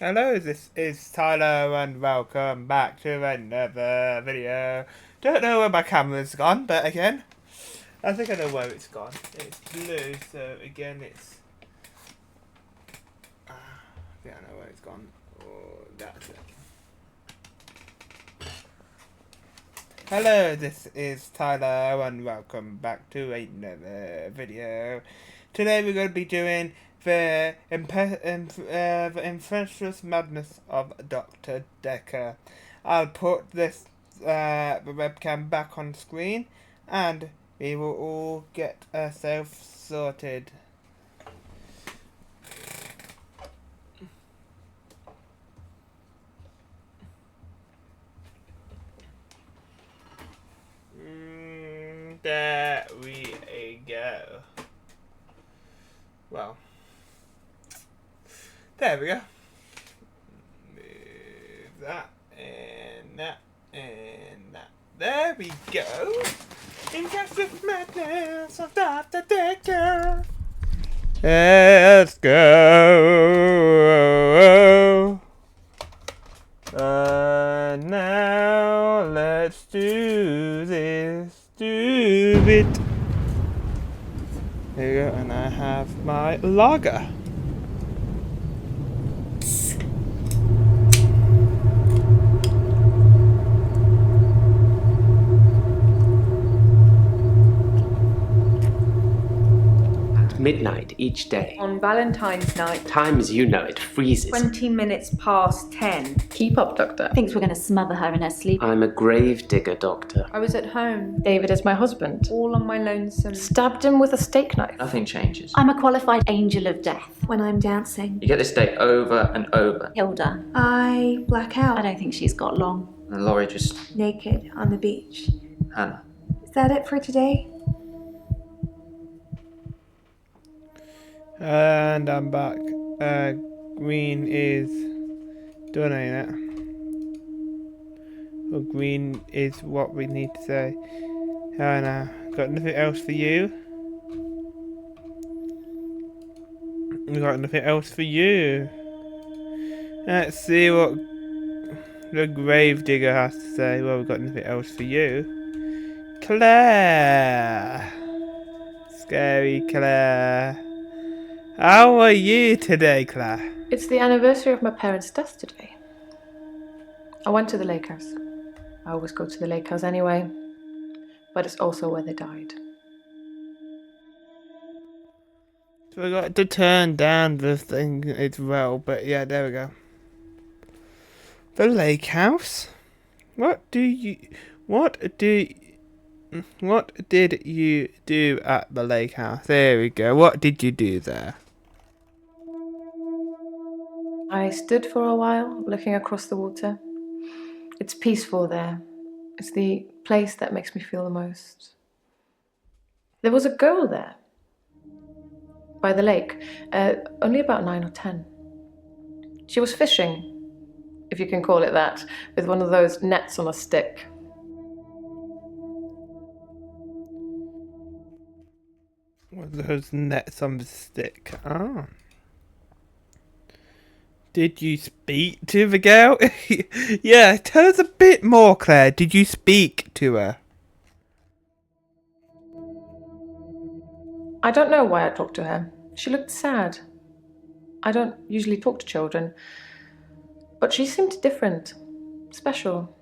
Hello, this is Tyler and welcome back to another video. Don't know where my camera's gone, but again, I think I know where it's gone. It's blue, so again it's... I think I know where it's gone. Oh, that's it. Hello, this is Tyler and welcome back to another video. Today we're going to be doing the Infectious Madness of Dr. Dekker. I'll put this the webcam back on screen and we will all get ourselves sorted. There we go. Well, there we go. Move that and that and that. There we go. Infectious Madness of Dr. Dekker. Let's go. Now let's do this. Do it. There you go, and I have my lager. Midnight each day. On Valentine's night, Time as you know it freezes. 20 minutes past 10. Keep up, Doctor. Thinks we're going to smother her in her sleep. I'm a grave digger, Doctor. I was at home, David is my husband. all on my lonesome. Stabbed him with a steak knife. Nothing changes. I'm a qualified angel of death when I'm dancing. You get this day over and over. Hilda, I black out, I don't think she's got long. And Laurie just, naked on the beach. Hannah. Is that it for today? And I'm back. Green is done, ain't it? Well, green is what we need to say. Hannah, got nothing else for you? We got nothing else for you. Let's see what the grave digger has to say. Well, we've got nothing else for you. Claire! Scary Claire. How are you today, Claire? It's the anniversary of my parents' death today. I went to the lake house. I always go to the lake house anyway, but it's also where they died. Forgot to turn down the thing as well, but yeah, there we go. The lake house? What did you do at the lake house? There we go. What did you do there? I stood for a while, looking across the water. It's peaceful there. It's the place that makes me feel the most. There was a girl there, by the lake, only about 9 or 10. She was fishing, if you can call it that, with one of those nets on a stick. What are those nets on the stick? Ah. Did you speak to the girl? Yeah, tell us a bit more, Claire. Did you speak to her? I don't know why I talked to her. She looked sad. I don't usually talk to children, but she seemed different, special.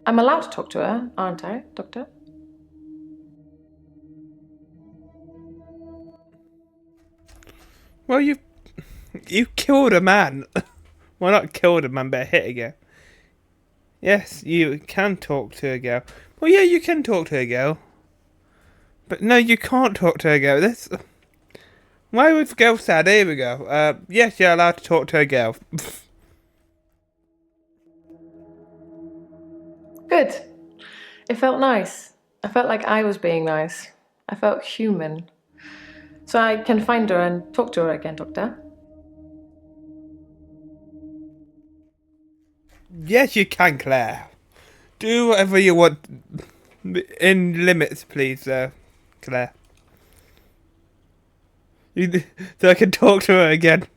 I'm allowed to talk to her, aren't I, Doctor? Well, you killed a man. Well, not killed a man, but hit a girl. Yes, you can talk to a girl. Well, yeah, you can talk to a girl. But no, you can't talk to a girl. This. Why was the girl sad? Here we go. Yes, you're allowed to talk to a girl. Good. It felt nice. I felt like I was being nice. I felt human. So I can find her and talk to her again, Doctor. Yes, you can, Claire. Do whatever you want. In limits, please, Claire. So I can talk to her again.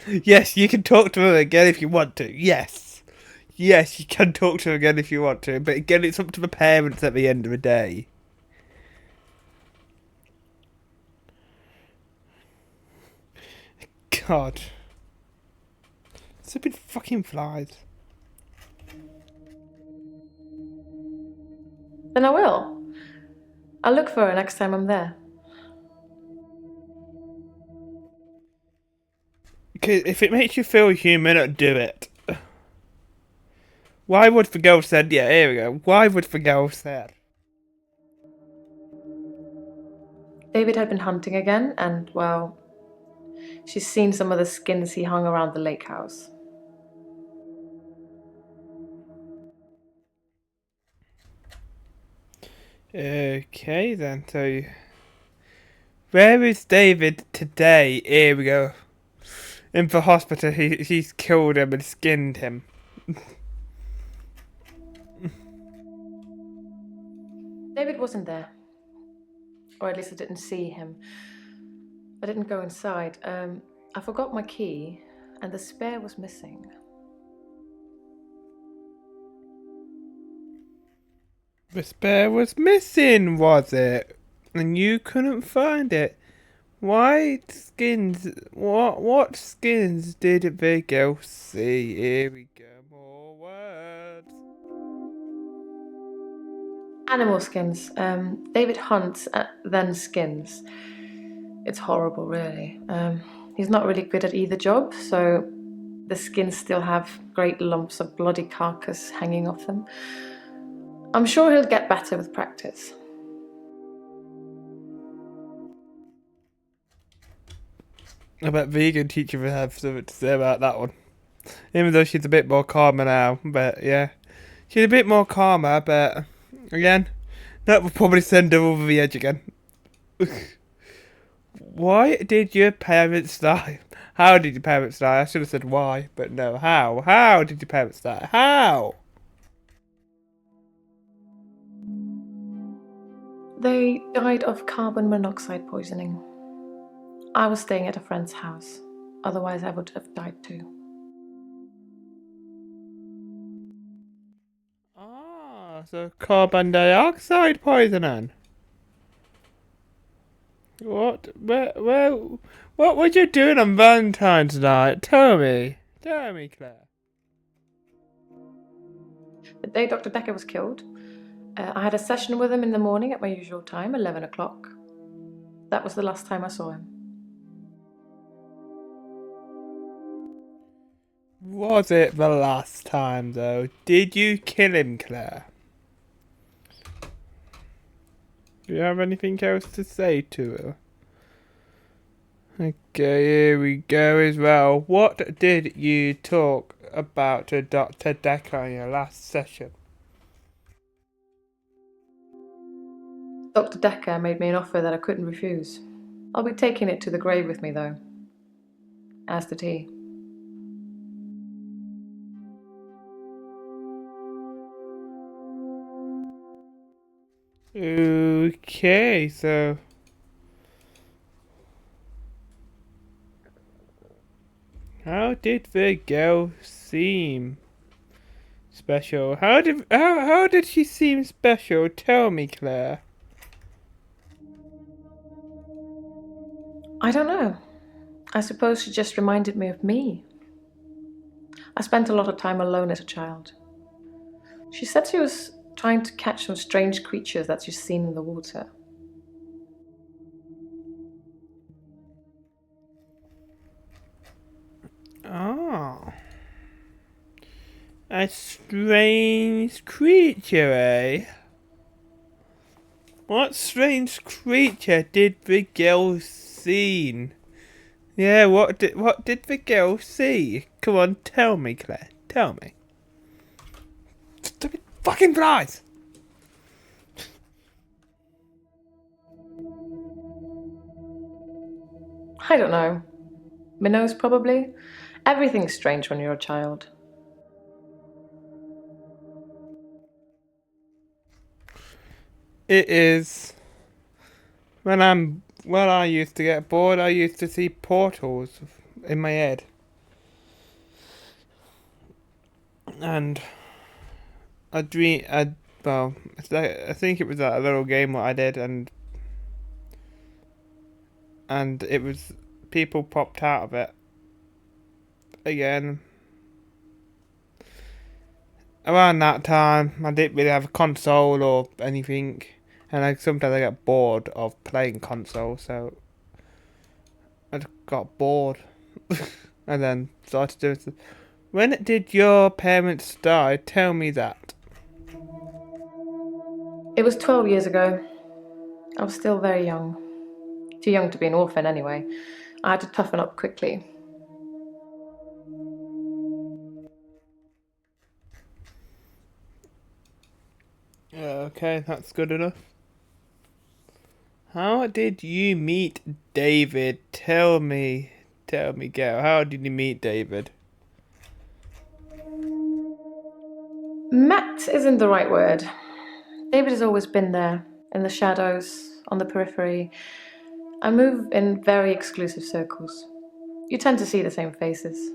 Yes, you can talk to her again if you want to. Yes. Yes, you can talk to her again if you want to. But again, it's up to the parents at the end of the day. God. Stupid fucking flies. Then I will. I'll look for her next time I'm there. If it makes you feel human, do it. Why would the girl said? Yeah, here we go. Why would the girl said? David had been hunting again, and, well, she's seen some of the skins he hung around the lake house. Okay then, so where is David today? Here we go. In the hospital, he's killed him and skinned him. David wasn't there. Or at least I didn't see him. I didn't go inside. I forgot my key, and the spare was missing. The spare was missing, was it? And you couldn't find it. What skins did the girl see? Here we go, more words. Animal skins. David hunts, then skins. It's horrible, really. He's not really good at either job, so the skins still have great lumps of bloody carcass hanging off them. I'm sure he'll get better with practice. I bet vegan teacher would have something to say about that one. Even though she's a bit more calmer now, but yeah. She's a bit more calmer, but again, that would probably send her over the edge again. Why did your parents die? How did your parents die? I should have said why, but no, how? How did your parents die? How? They died of carbon monoxide poisoning. I was staying at a friend's house. Otherwise, I would have died too. Ah, so carbon dioxide poisoning. What? What were you doing on Valentine's night? Tell me, Claire. The day Dr. Dekker was killed, I had a session with him in the morning at my usual time, 11 o'clock. That was the last time I saw him. Was it the last time, though? Did you kill him, Claire? Do you have anything else to say to her? Okay, here we go as well. What did you talk about to Dr. Dekker in your last session? Dr. Dekker made me an offer that I couldn't refuse. I'll be taking it to the grave with me, though. As did he. Okay, so how did the girl seem special? How did she seem special? Tell me, Claire. I don't know. I suppose she just reminded me of me. I spent a lot of time alone as a child. She said she was trying to catch some strange creatures that she's seen in the water. Oh. A strange creature, eh? What strange creature did the girl see? Yeah, what did the girl see? Come on, tell me, Claire. Tell me. Stupid fucking flies! I don't know. Minnows, probably. Everything's strange when you're a child. It is. When I used to get bored, I used to see portals in my head. and well, I think it was a little game what I did, and it was people popped out of it again. Around that time, I didn't really have a console or anything, and sometimes I get bored of playing console, so I just got bored, and then started doing stuff. When did your parents die? Tell me that. It was 12 years ago. I was still very young. Too young to be an orphan, anyway. I had to toughen up quickly. Okay, that's good enough. How did you meet David? Tell me, girl. How did you meet David? Met isn't the right word. David has always been there, in the shadows, on the periphery. I move in very exclusive circles. You tend to see the same faces.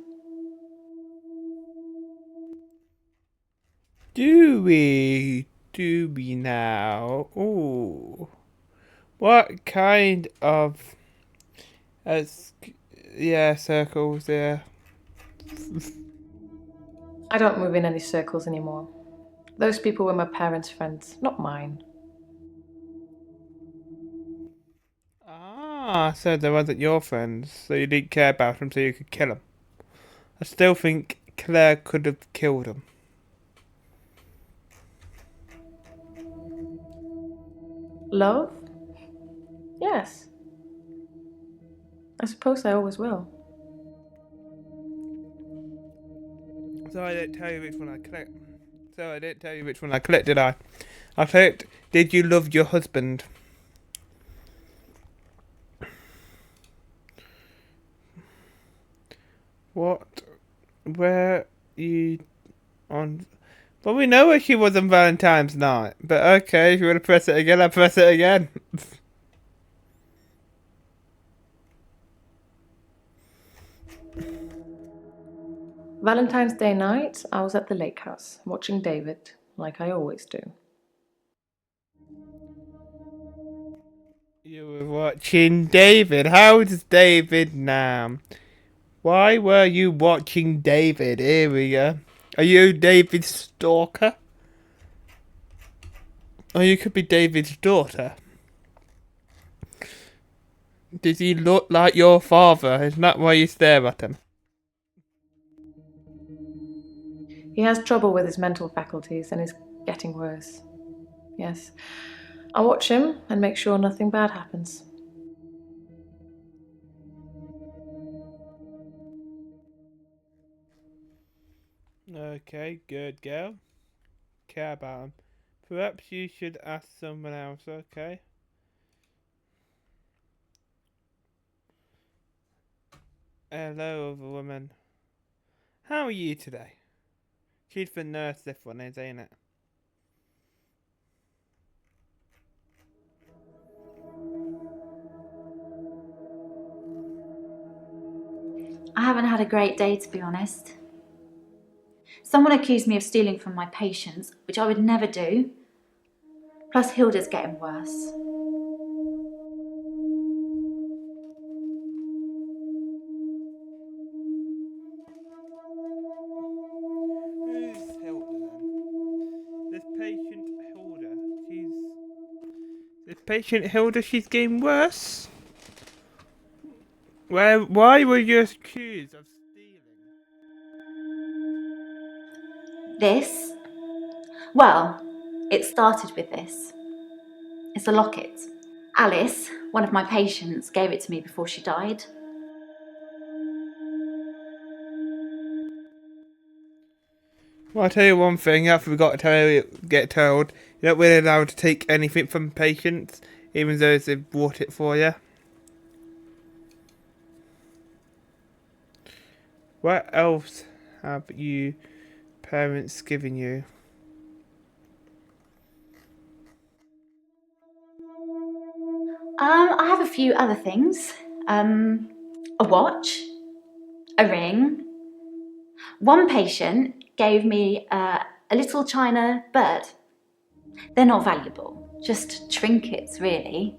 Do we? Do we now? Ooh. What kind of circles there? I don't move in any circles anymore. Those people were my parents' friends, not mine. Ah, so they wasn't your friends, so you didn't care about them, so you could kill them. I still think Claire could have killed them. Love? Yes. I suppose I always will. So I didn't tell you which one I clicked. Did I? I clicked, did you love your husband? What? Where you on? Well, we know where she was on Valentine's night. But okay, if you want to press it again, I'll press it again. Valentine's Day night, I was at the lake house, watching David, like I always do. You were watching David. How is David now? Why were you watching David? Here we go. Are you David's stalker? Or you could be David's daughter. Does he look like your father? Isn't that why you stare at him? He has trouble with his mental faculties and is getting worse. Yes. I watch him and make sure nothing bad happens. Okay, good girl. Care about him. Perhaps you should ask someone else, okay? Hello, other woman. How are you today? She's the nurse, this one is, ain't it? I haven't had a great day, to be honest. Someone accused me of stealing from my patients, which I would never do. Plus, Hilda's getting worse. Who's Hilda then? This patient Hilda, she's getting worse? Why were you accused of stealing? This? Well, it started with this. It's a locket. Alice, one of my patients, gave it to me before she died. Well, I'll tell you one thing, I forgot to get told, you're not really allowed to take anything from patients, even though they've bought it for you. What else have you parents given you? I have a few other things. A watch, a ring. One patient gave me a little china bird. They're not valuable, just trinkets, really.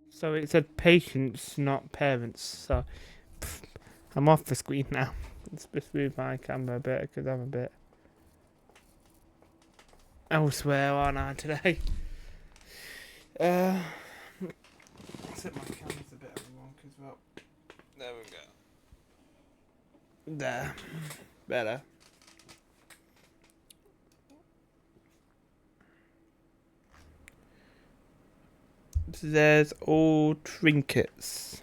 So it said patients, not parents. So I'm off the screen now. Let's just move my camera a bit because I'm a bit elsewhere on I today. Except my camera's a bit of a wonk as well. There we go. There. Better. There's all trinkets.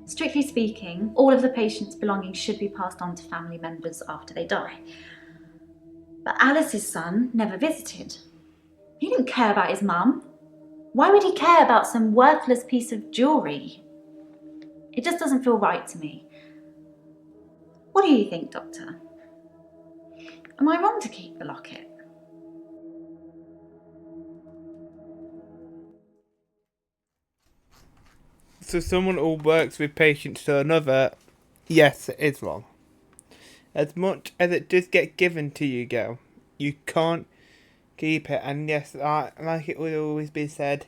Strictly speaking, all of the patient's belongings should be passed on to family members after they die. But Alice's son never visited. He didn't care about his mum. Why would he care about some worthless piece of jewellery? It just doesn't feel right to me. What do you think, Doctor? Am I wrong to keep the locket? So someone who works with patients to another, yes, it is wrong. As much as it does get given to you, girl, you can't keep it. And yes, like it would always be said,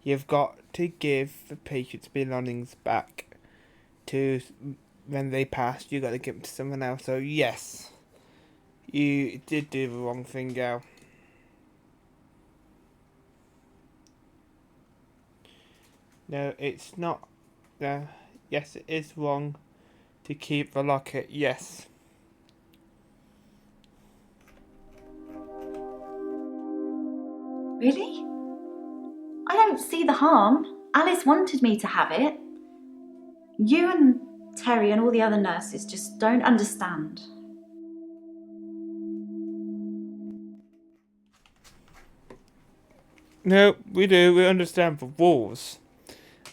you've got to give the patient's belongings back to when they pass. You got to give them to someone else. So yes, you did do the wrong thing, girl. No, it's not. Yes, it is wrong to keep the locket. Yes. Really? I don't see the harm. Alice wanted me to have it. You and Terry and all the other nurses just don't understand. No, we do. We understand the rules.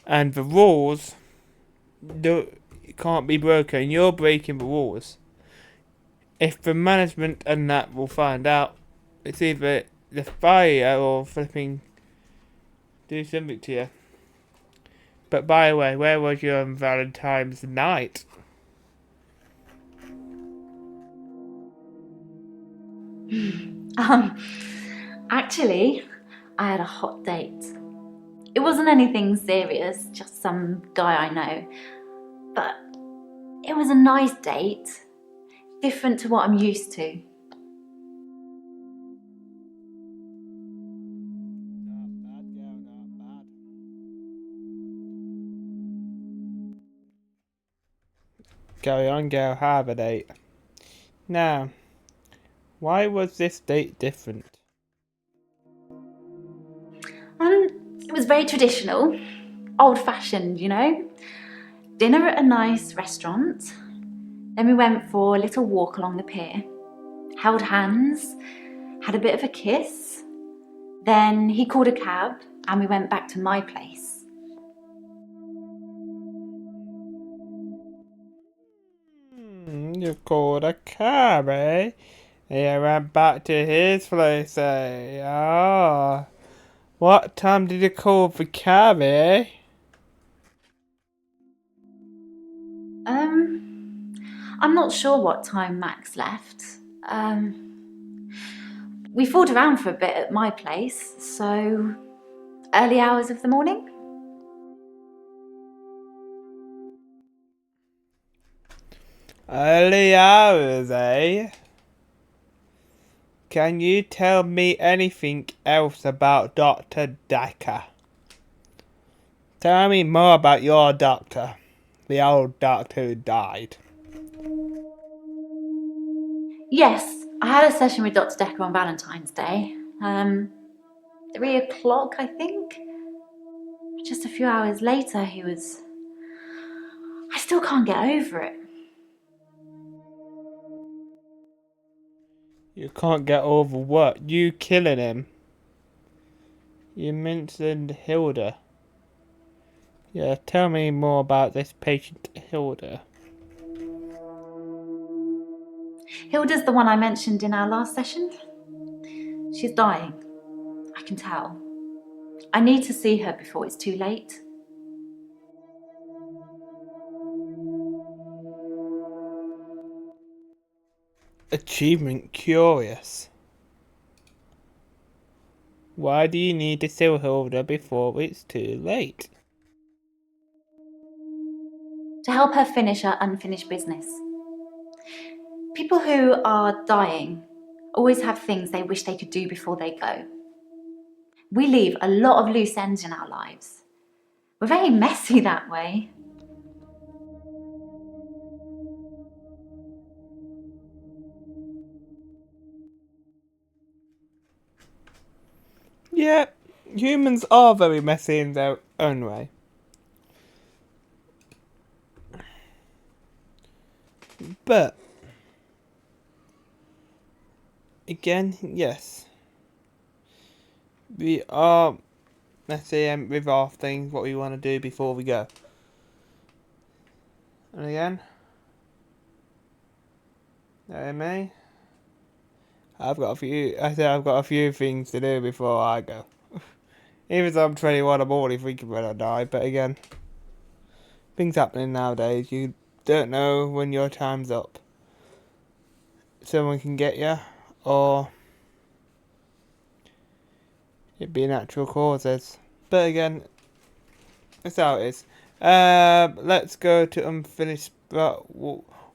And the rules can't be broken. You're breaking the rules. If the management and that will find out, it's either the fire or flipping do something to you. But by the way, where was you on Valentine's night? Actually, I had a hot date. It wasn't anything serious, just some guy I know. But it was a nice date, different to what I'm used to. Not bad, girl, not bad. Carry on, girl, have a date. Now, why was this date different? It was very traditional, old-fashioned, you know. Dinner at a nice restaurant. Then we went for a little walk along the pier, held hands, had a bit of a kiss. Then he called a cab and we went back to my place. You called a cab, eh? You went back to his place, eh? Ah. What time did you call the cab, eh? I'm not sure what time Max left. We fooled around for a bit at my place, so early hours of the morning. Early hours, eh? Can you tell me anything else about Dr. Dekker? Tell me more about your doctor. The old doctor who died. Yes, I had a session with Dr. Dekker on Valentine's Day. 3 o'clock, I think. Just a few hours later, I still can't get over it. You can't get over what? You killing him? You mentioned Hilda. Yeah, tell me more about this patient, Hilda. Hilda's the one I mentioned in our last session. She's dying. I can tell. I need to see her before it's too late. Achievement curious. Why do you need to sell Hilda before it's too late? To help her finish her unfinished business. People who are dying always have things they wish they could do before they go. We leave a lot of loose ends in our lives. We're very messy that way. Yeah, humans are very messy in their own way. But, again, yes. We are messy and with our things, what we want to do before we go. And again, me. I've got a few things to do before I go. Even though I'm 21, I'm already thinking when I die. But again, things happening nowadays. You don't know when your time's up. Someone can get you, or it be natural causes. But again, that's how it is. Let's go to unfinished.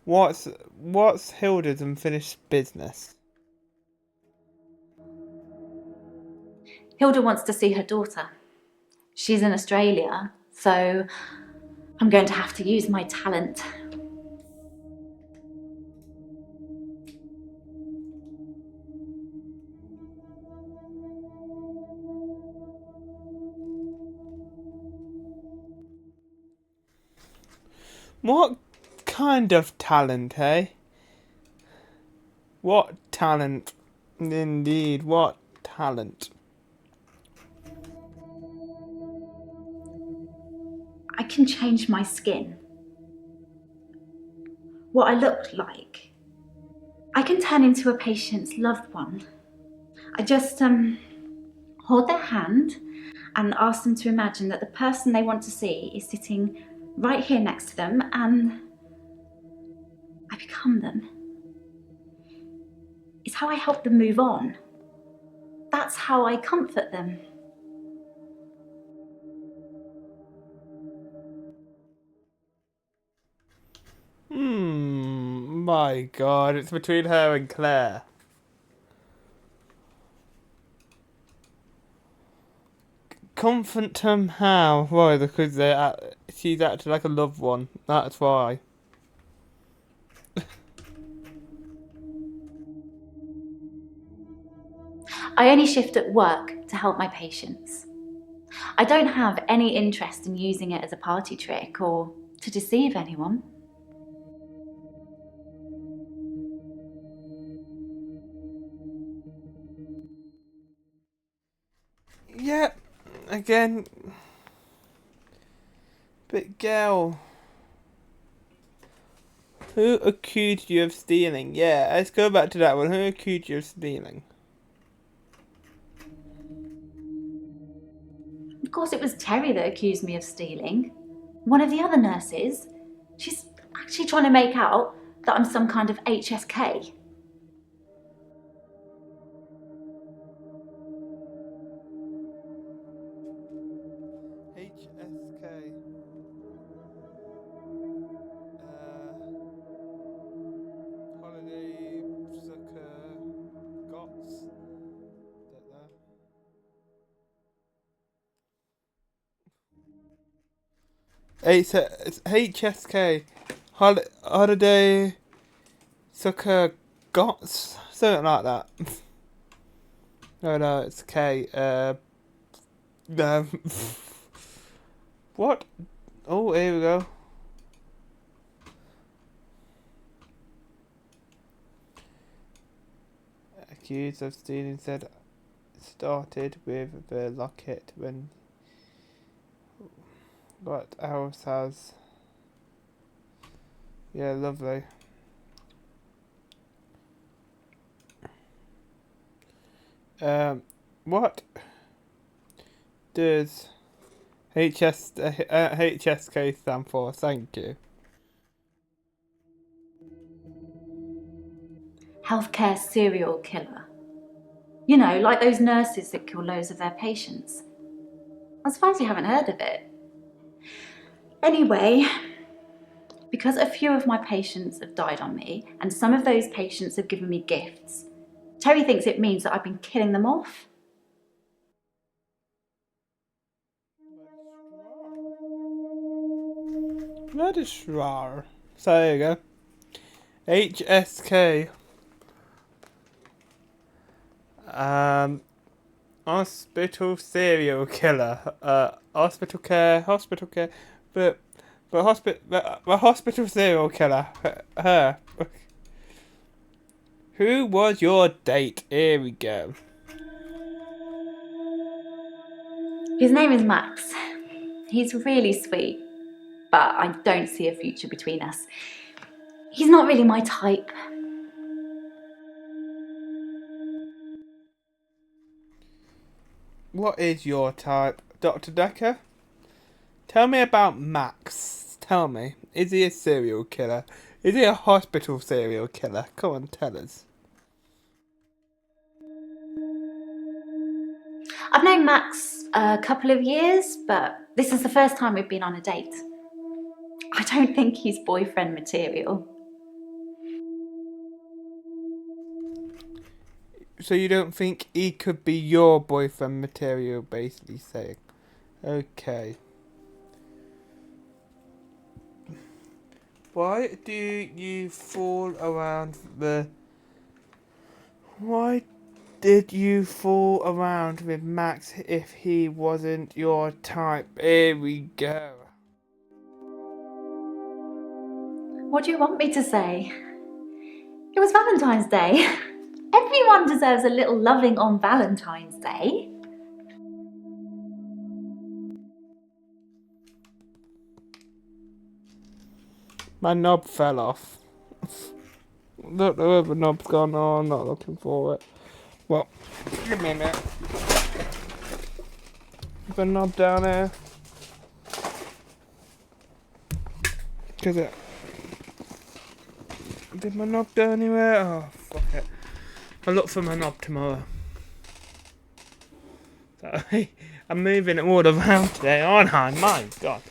What's Hilda's unfinished business? Hilda wants to see her daughter. She's in Australia, so I'm going to have to use my talent. What kind of talent, hey? What talent? Indeed, what talent? I can change my skin. What I look like. I can turn into a patient's loved one. I just hold their hand and ask them to imagine that the person they want to see is sitting right here next to them, and I become them. It's how I help them move on. That's how I comfort them. My God, it's between her and Claire. Comfort them how? Why? Because she's acting like a loved one. That's why. I only shift at work to help my patients. I don't have any interest in using it as a party trick or to deceive anyone. Yeah, again. But girl, who accused you of stealing? Yeah, let's go back to that one. Who accused you of stealing? Of course, it was Terry that accused me of stealing. One of the other nurses. She's actually trying to make out that I'm some kind of HSK. HSK. Holiday Sucker Gots. Don't know. It's HSK. Holiday Sucker Gots. Something like that. No, it's K. No. What? Oh, here we go. Accused of stealing said started with the locket when what else has. Yeah, lovely. What does HSK stand for? Thank you. healthcare serial killer. You know, like those nurses that kill loads of their patients. I'm surprised you haven't heard of it. Anyway, because a few of my patients have died on me, and some of those patients have given me gifts, Terry thinks it means that I've been killing them off. That is rar. So there you go. HSK. Hospital serial killer. Hospital care. But hospital serial killer. Her. Who was your date? Here we go. His name is Max. He's really sweet, but I don't see a future between us. He's not really my type. What is your type, Dr. Dekker? Tell me about Max. Tell me. Is he a serial killer? Is he a hospital serial killer? Come on, tell us. I've known Max a couple of years, but this is the first time we've been on a date. I don't think he's boyfriend material. So you don't think he could be your boyfriend material, basically saying. Okay. Why do you fool around Why did you fool around with Max if he wasn't your type? Here we go. What do you want me to say? It was Valentine's Day. Everyone deserves a little loving on Valentine's Day. My knob fell off. Don't know where the knob's gone. Oh, I'm not looking for it. Well, give me a minute. The knob down here. Did my knob go anywhere? Oh, fuck it. I'll look for my knob tomorrow. Sorry, I'm moving it all around today, aren't I? My God.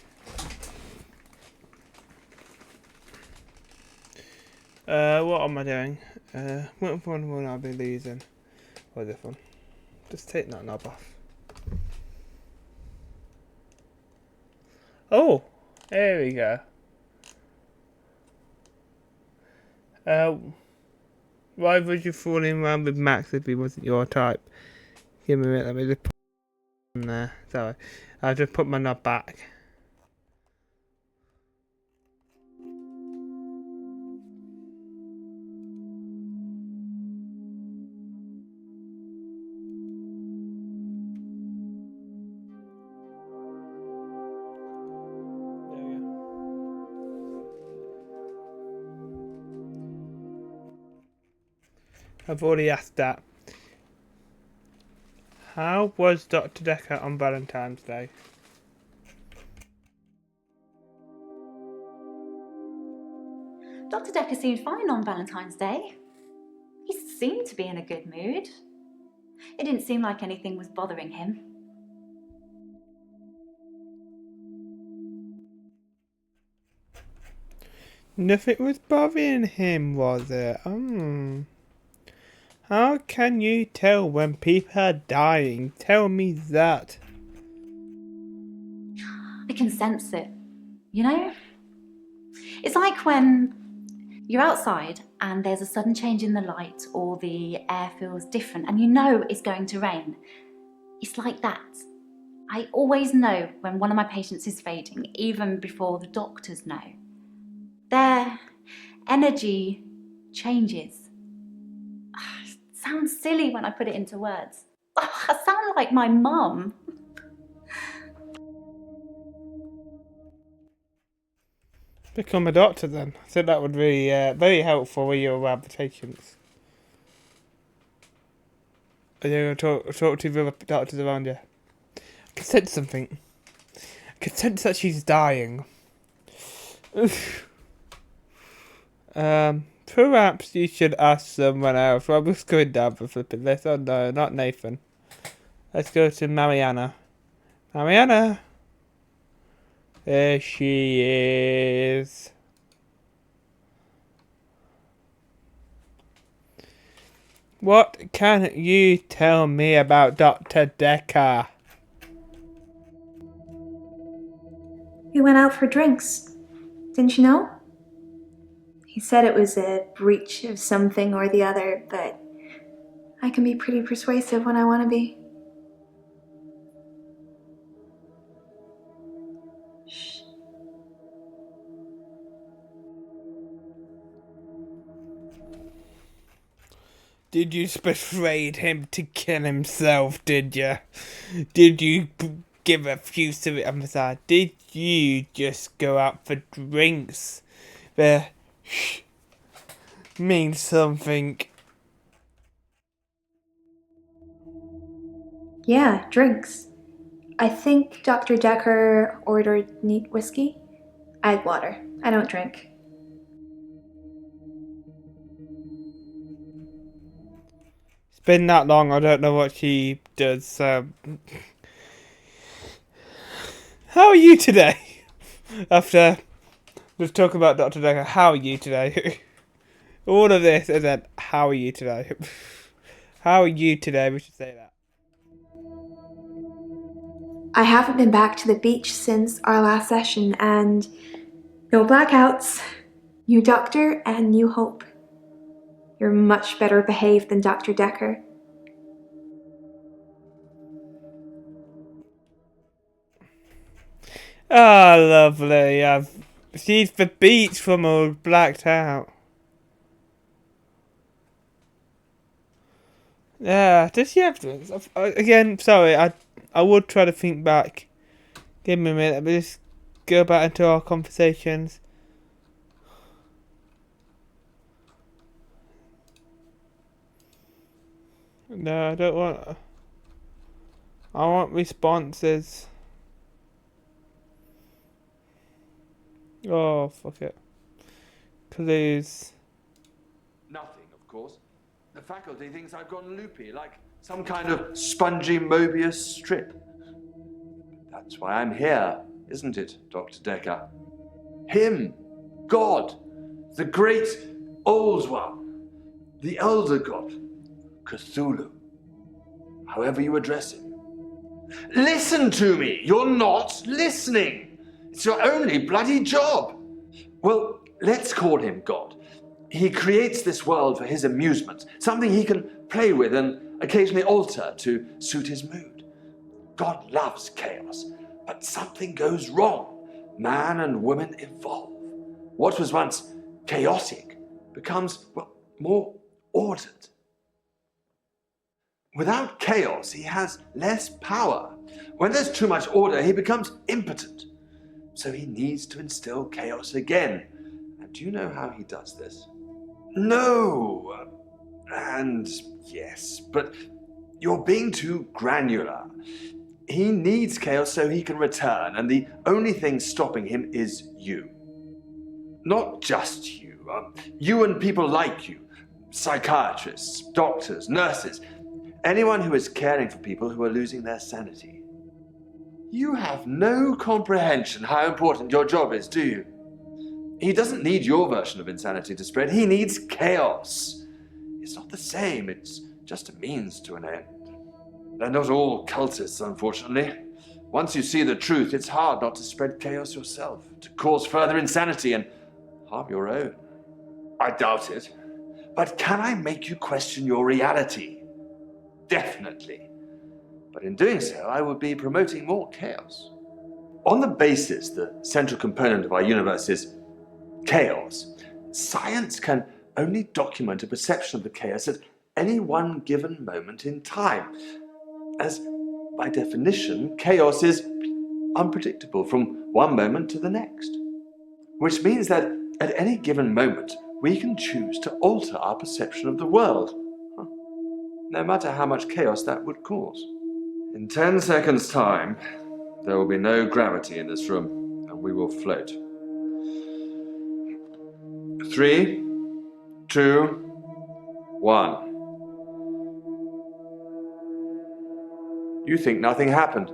What am I doing? What one will I be losing? Or this one? Just take that knob off. Oh, there we go. Why was you fooling around with Max if he wasn't your type? Give me a minute, let me just put it in there. Sorry, I'll just put my knob back. I've already asked that. How was Dr. Dekker on Valentine's Day? Dr. Dekker seemed fine on Valentine's Day. He seemed to be in a good mood. It didn't seem like anything was bothering him. Nothing was bothering him, was it? How can you tell when people are dying? Tell me that. I can sense it, you know? It's like when you're outside and there's a sudden change in the light or the air feels different and you know it's going to rain. It's like that. I always know when one of my patients is fading, even before the doctors know. Their energy changes. It sounds silly when I put it into words. I sound like my mum. Become a doctor then. I think that would be very helpful when you're around the patients. Are you going to talk to the other doctors around you? I can sense something. I can sense that she's dying. Perhaps you should ask someone else. Well, we're just going down for flipping this. Oh no, not Nathan. Let's go to Mariana. Mariana! There she is. What can you tell me about Dr. Dekker? We went out for drinks. Didn't you know? He said it was a breach of something or the other, but I can be pretty persuasive when I want to be. Shh. Did you persuade him to kill himself, did you? Did you give a few civic emphasis? Did you just go out for drinks? There means something. Yeah, drinks. I think Dr. Dekker ordered neat whiskey. I had water. I don't drink. It's been that long, I don't know what she does. How are you today? After we've talked about Dr. Dekker, how are you today? All of this is then, how are you today? How are you today? We should say that. I haven't been back to the beach since our last session, and no blackouts, new doctor, and new hope. You're much better behaved than Dr. Dekker. Ah, lovely. She's the beach from all blacked out. Yeah, does she have to? Again, sorry, I would try to think back. Give me a minute, but just go back into our conversations. No, I don't want. I want responses. Oh, fuck it. Clues. Nothing, of course. The faculty thinks I've gone loopy, like some kind of spongy Mobius strip. That's why I'm here, isn't it, Dr. Dekker? Him, God, the great old one, the elder god, Cthulhu, however you address him. Listen to me! You're not listening! It's your only bloody job! Well, let's call him God. He creates this world for his amusement, something he can play with and occasionally alter to suit his mood. God loves chaos, but something goes wrong. Man and woman evolve. What was once chaotic becomes, well, more ordered. Without chaos, he has less power. When there's too much order, he becomes impotent. So he needs to instill chaos again. And do you know how he does this? No. And yes, but you're being too granular. He needs chaos so he can return, and the only thing stopping him is you. Not just you. You and people like you. Psychiatrists, doctors, nurses. Anyone who is caring for people who are losing their sanity. You have no comprehension how important your job is, do you? He doesn't need your version of insanity to spread. He needs chaos. It's not the same. It's just a means to an end. They're not all cultists, unfortunately. Once you see the truth, it's hard not to spread chaos yourself, to cause further insanity and harm your own. I doubt it. But can I make you question your reality? Definitely. But in doing so, I would be promoting more chaos. On the basis the central component of our universe is chaos, science can only document a perception of the chaos at any one given moment in time, as by definition, chaos is unpredictable from one moment to the next, which means that at any given moment, we can choose to alter our perception of the world, no matter how much chaos that would cause. In 10 seconds' time, there will be no gravity in this room, and we will float. 3, 2, 1. You think nothing happened.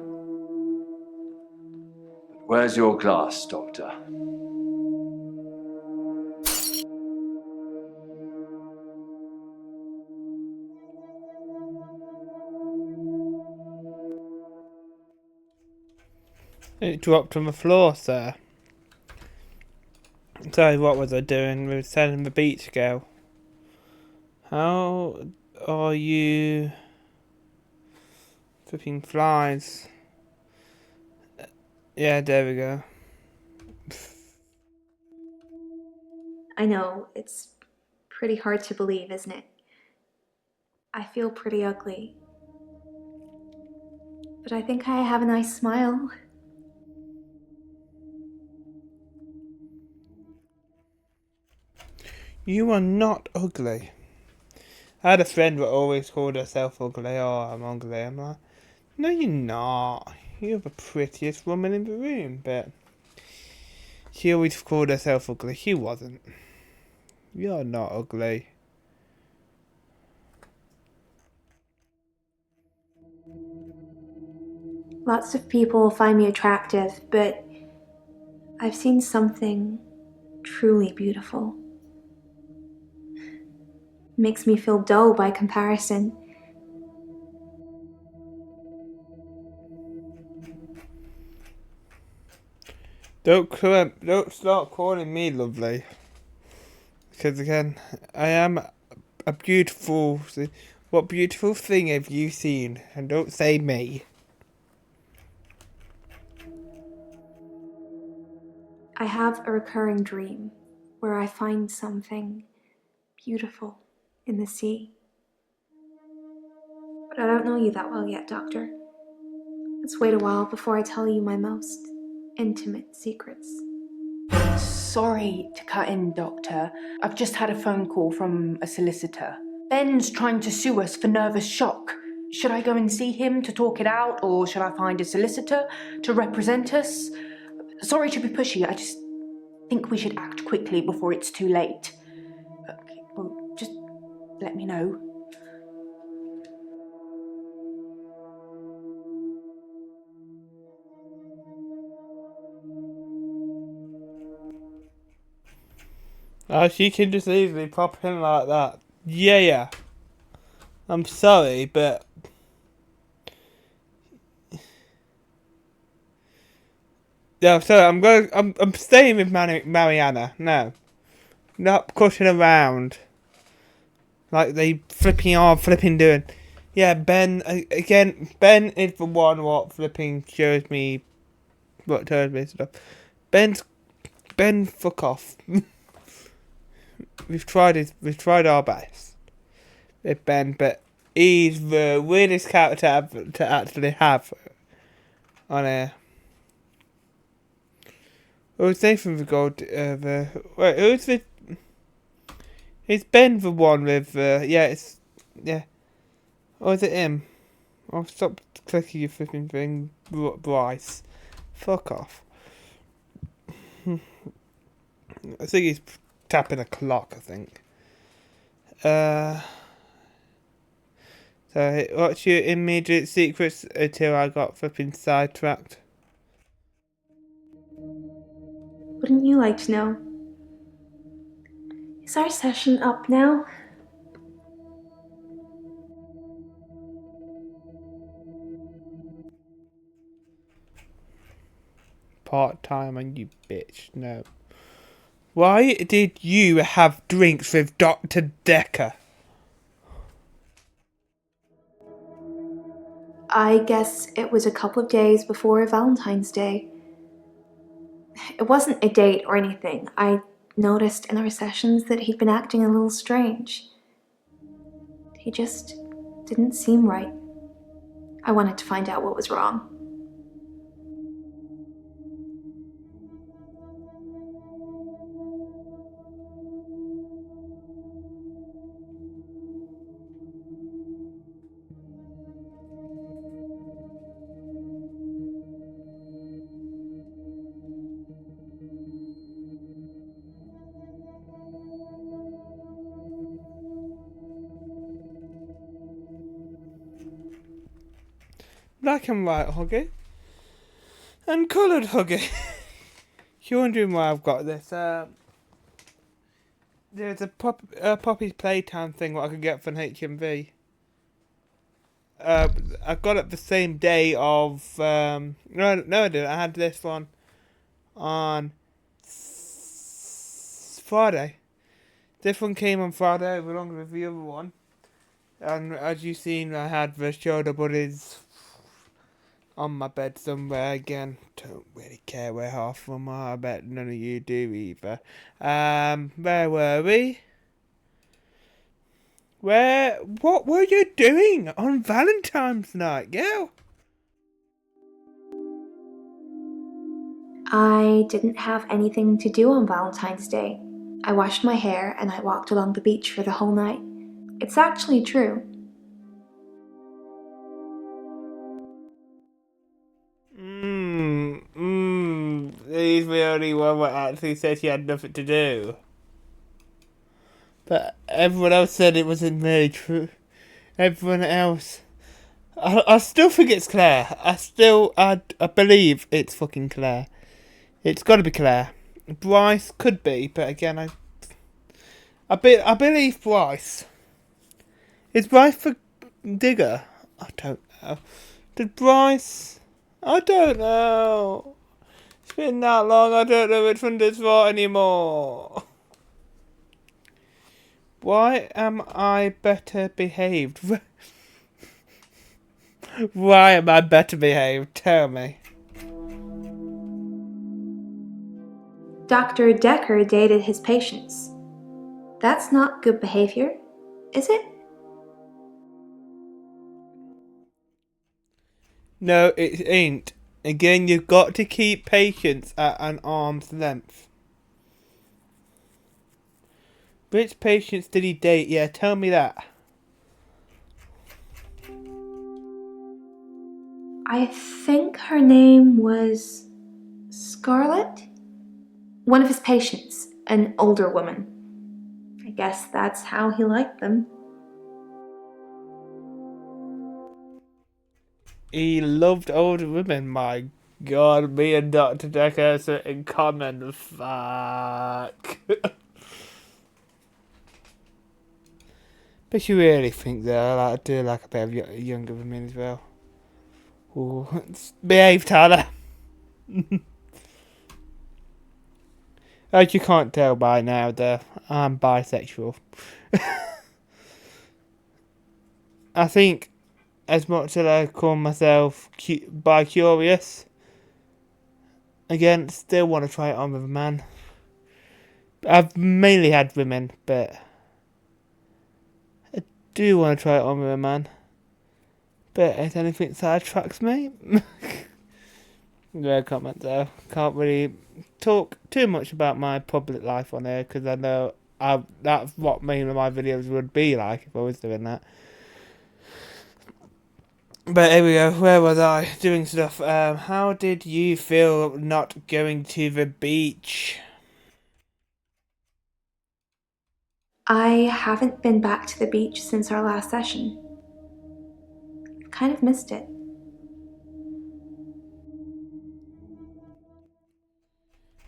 But where's your glass, Doctor? It dropped on the floor, sir. Sorry, what was I doing? We were selling the beach girl. How are you... flipping flies? Yeah, there we go. I know, it's pretty hard to believe, isn't it? I feel pretty ugly. But I think I have a nice smile. You are not ugly. I had a friend that always called herself ugly. Oh, I'm ugly. I'm like, no, you're not. You're the prettiest woman in the room. But she always called herself ugly. She wasn't. You're not ugly. Lots of people find me attractive, but I've seen something truly beautiful. Makes me feel dull by comparison. Don't start calling me lovely. Because again, I am a beautiful... What beautiful thing have you seen? And don't say me. I have a recurring dream where I find something beautiful in the sea. But I don't know you that well yet, Doctor. Let's wait a while before I tell you my most intimate secrets. Sorry to cut in, Doctor. I've just had a phone call from a solicitor. Ben's trying to sue us for nervous shock. Should I go and see him to talk it out, or should I find a solicitor to represent us? Sorry to be pushy, I just think we should act quickly before it's too late. Okay, well, just let me know. Oh, she can just easily pop in like that. Yeah. I'm sorry, but... Yeah, sorry, I'm staying with Mariana. No. Not cutting around. Like they flipping doing. Yeah, Ben, again, Ben is the one what flipping shows me, what tells me stuff. Ben, fuck off. We've tried our best with Ben, but he's the weirdest character to actually have on air. Oh, it's Nathan the Gold. Wait, who's the? Is Ben the one with? Yeah. Or is it him? Oh, stop clicking your flipping thing, Bryce. Fuck off. I think he's tapping a clock. I think. So what's your immediate secrets until I got flipping sidetracked? Wouldn't you like to know? Is our session up now? Part-time and you bitch, no. Why did you have drinks with Dr. Dekker? I guess it was a couple of days before Valentine's Day. It wasn't a date or anything. I noticed in our sessions that he'd been acting a little strange. He just didn't seem right. I wanted to find out what was wrong. black and white huggy, and coloured huggy. You're wondering why I've got this. There's a Poppy's Playtime thing what I could get from HMV. I got it the same day of no I didn't. I had this one on Friday. This one came on Friday along with the other one, and as you've seen, I had the shoulder buddies on my bed somewhere again. Don't really care where half of them are. I bet none of you do either. Where were we? What were you doing on Valentine's night, girl? I didn't have anything to do on Valentine's Day. I washed my hair and I walked along the beach for the whole night. It's actually true. He's the only one that actually said he had nothing to do. But everyone else said it wasn't really true. Everyone else... I still think it's Claire. I believe it's fucking Claire. It's gotta be Claire. Bryce could be, but again, I believe Bryce. Is Bryce for Digger? I don't know. Did Bryce... I don't know. It's been that long, I don't know which one does what anymore. Why am I better behaved? Why am I better behaved? Tell me. Dr. Dekker dated his patients. That's not good behavior, is it? No, it ain't. Again, you've got to keep patients at an arm's length. Which patients did he date? Yeah, tell me that. I think her name was Scarlett? One of his patients, an older woman. I guess that's how he liked them. He loved older women. My God, me and Dr. Dekker have something in common. Fuck. But you really think that I do like a bit of younger women as well. Ooh, behave, Tyler. As you can't tell by now, though, I'm bisexual. I think, as much as I call myself bi-curious, again, still want to try it on with a man. I've mainly had women, but I do want to try it on with a man. But if anything sidetracks me, no comment though. Can't really talk too much about my public life on here because I know that's what many of my videos would be like if I was doing that. But here we go. Where was I? Doing stuff. How did you feel not going to the beach? I haven't been back to the beach since our last session. Kind of missed it.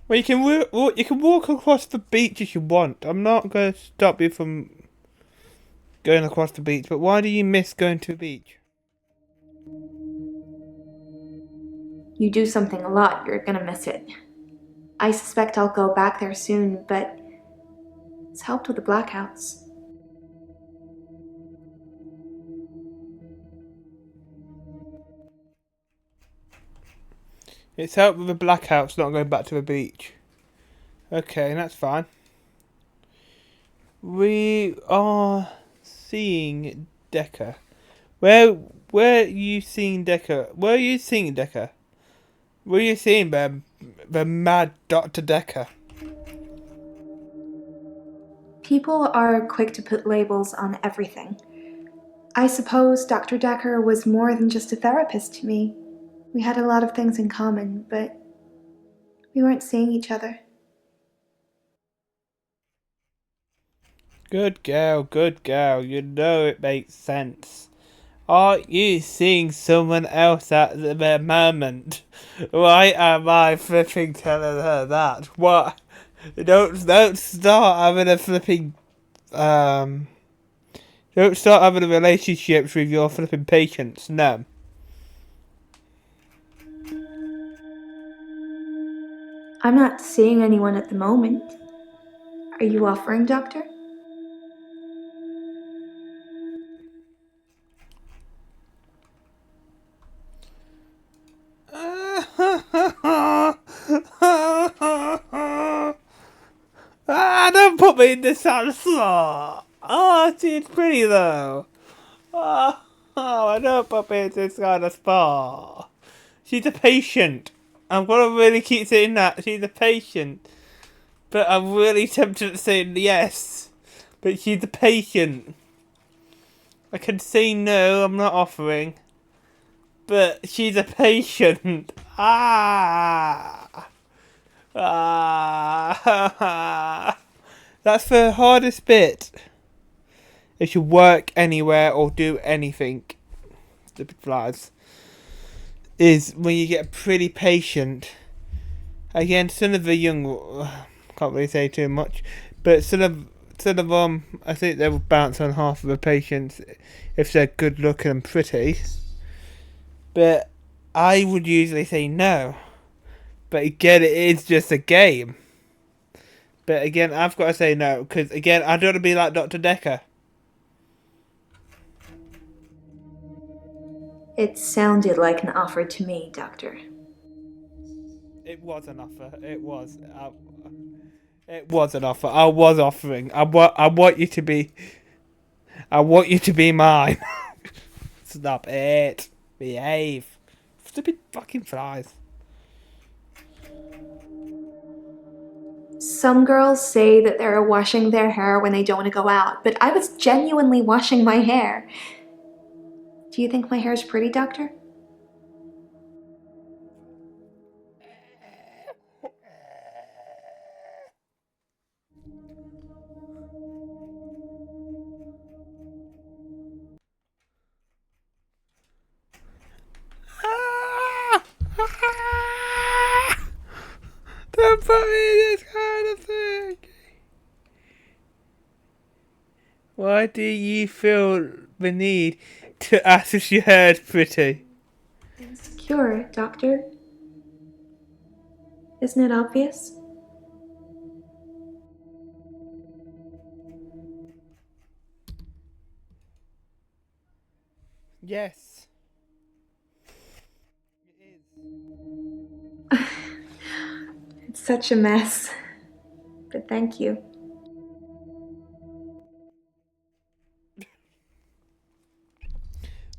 Well, you can walk across the beach if you want. I'm not going to stop you from going across the beach. But why do you miss going to the beach? You do something a lot, you're gonna miss it. I suspect I'll go back there soon, but it's helped with the blackouts. It's helped with the blackouts, not going back to the beach. Okay, that's fine. We are seeing Dekker. Where are you seeing Dekker? Where are you seeing Dekker? Where are you seeing the mad Dr. Dekker? People are quick to put labels on everything. I suppose Dr. Dekker was more than just a therapist to me. We had a lot of things in common, but we weren't seeing each other. Good girl, good girl. You know it makes sense. Aren't you seeing someone else at the moment? Why am I flipping telling her that? What? Don't start having a flipping don't start having a relationships with your flipping patients. No. I'm not seeing anyone at the moment. Are you offering, Doctor? Don't put me in this sad slot. Oh, she's pretty though. I don't put me in this kind of spot. She's a patient. I'm gonna really keep saying that. She's a patient. But I'm really tempted to say yes. But she's a patient. I can say no, I'm not offering. But she's a patient. That's the hardest bit. If you work anywhere or do anything, stupid flies, is when you get a pretty patient. Again, some of the young, can't really say too much, but some of I think they will bounce on half of the patients if they're good looking and pretty. But I would usually say no. But again, it is just a game. But again, I've got to say no, because again, I don't want to be like Dr. Dekker. It sounded like an offer to me, Doctor. It was an offer. It was. It was an offer. I was offering. I want you to be. I want you to be mine. Stop it. Behave. Stupid fucking flies. Some girls say that they're washing their hair when they don't want to go out, but I was genuinely washing my hair. Do you think my hair is pretty, Doctor? Don't put me in this kind of thing. Why do you feel the need to ask if your hair's pretty? Insecure, Doctor. Isn't it obvious? Yes. It's such a mess. But thank you.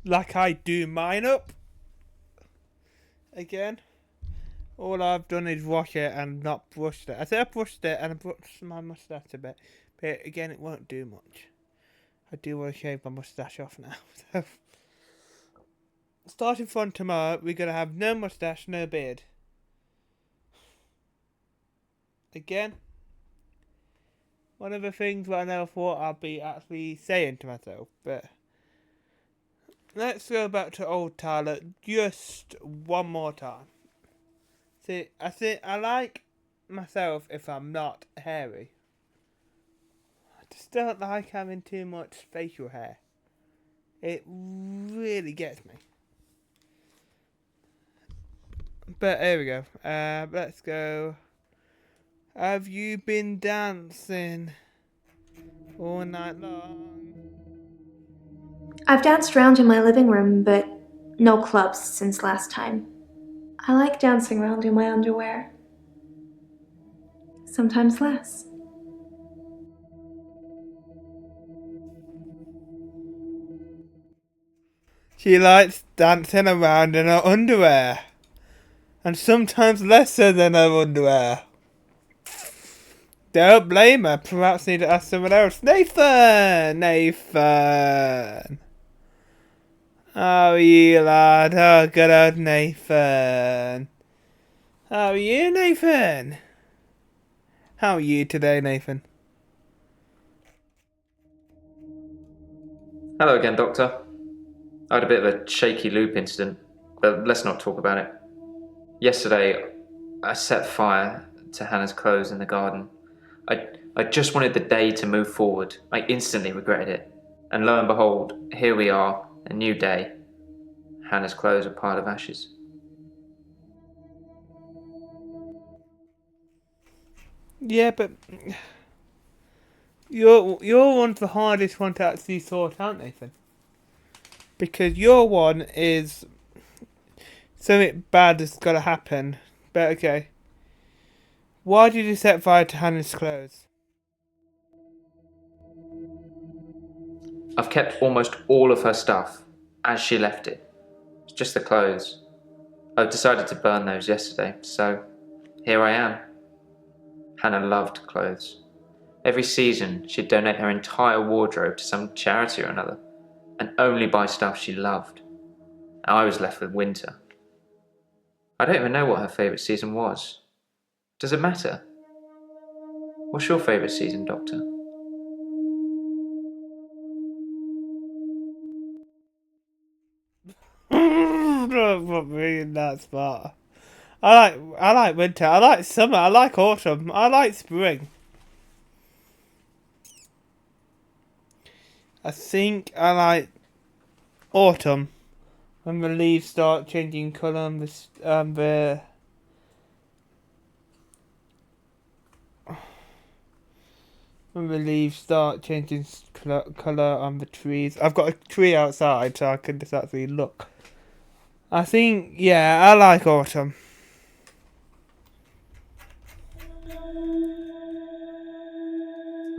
Like I do mine up. Again. All I've done is wash it and not brushed it. I say I brushed it and I brushed my moustache a bit. But again, it won't do much. I do want to shave my moustache off now. So, starting from tomorrow, we're going to have no moustache, no beard. Again, one of the things that I never thought I'd be actually saying to myself. But let's go back to old Tyler just one more time. See, I like myself if I'm not hairy. I just don't like having too much facial hair. It really gets me. But here we go. Let's go. Have you been dancing all night long? I've danced around in my living room, but no clubs since last time. I like dancing around in my underwear. Sometimes less. She likes dancing around in her underwear. And sometimes lesser than her underwear. Don't blame her. Perhaps need to ask someone else. Nathan! How are you, lad? Oh, good old Nathan. How are you, Nathan? How are you today, Nathan? Hello again, Doctor. I had a bit of a shaky loop incident, but let's not talk about it. Yesterday, I set fire to Hannah's clothes in the garden. I just wanted the day to move forward. I instantly regretted it. And lo and behold, here we are, a new day. Hannah's clothes are a pile of ashes. Yeah, but your one's the hardest one to actually sort out, Nathan. Because your one is something bad has got to happen. But okay, why did you set fire to Hannah's clothes? I've kept almost all of her stuff as she left it. It's just the clothes. I've decided to burn those yesterday, so here I am. Hannah loved clothes. Every season, she'd donate her entire wardrobe to some charity or another, and only buy stuff she loved. I was left with winter. I don't even know what her favourite season was. Does it matter? What's your favourite season, Doctor? Don't put me in that spot. I like winter. I like summer. I like autumn. I like spring. I think I like autumn when the leaves start changing colour and the when the leaves start changing colour on the trees. I've got a tree outside, so I can just actually look. I think, yeah, I like autumn.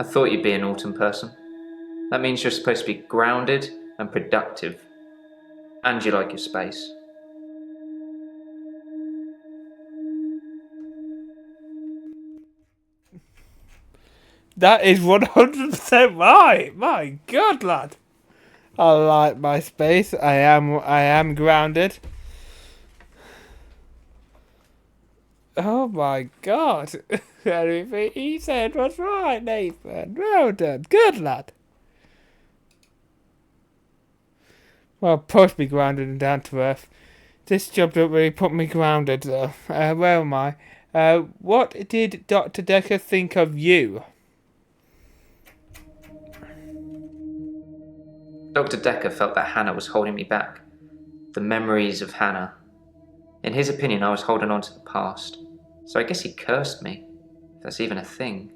I thought you'd be an autumn person. That means you're supposed to be grounded and productive. And you like your space. That is 100% right. My God, lad. I like my space. I am grounded. Oh my God. Everything he said was right, Nathan. Well done. Good lad. Well, supposed to be grounded and down to earth. This job don't really put me grounded though. Where am I? What did Dr. Dekker think of you? Dr. Dekker felt that Hannah was holding me back. The memories of Hannah. In his opinion, I was holding on to the past. So I guess he cursed me, if that's even a thing.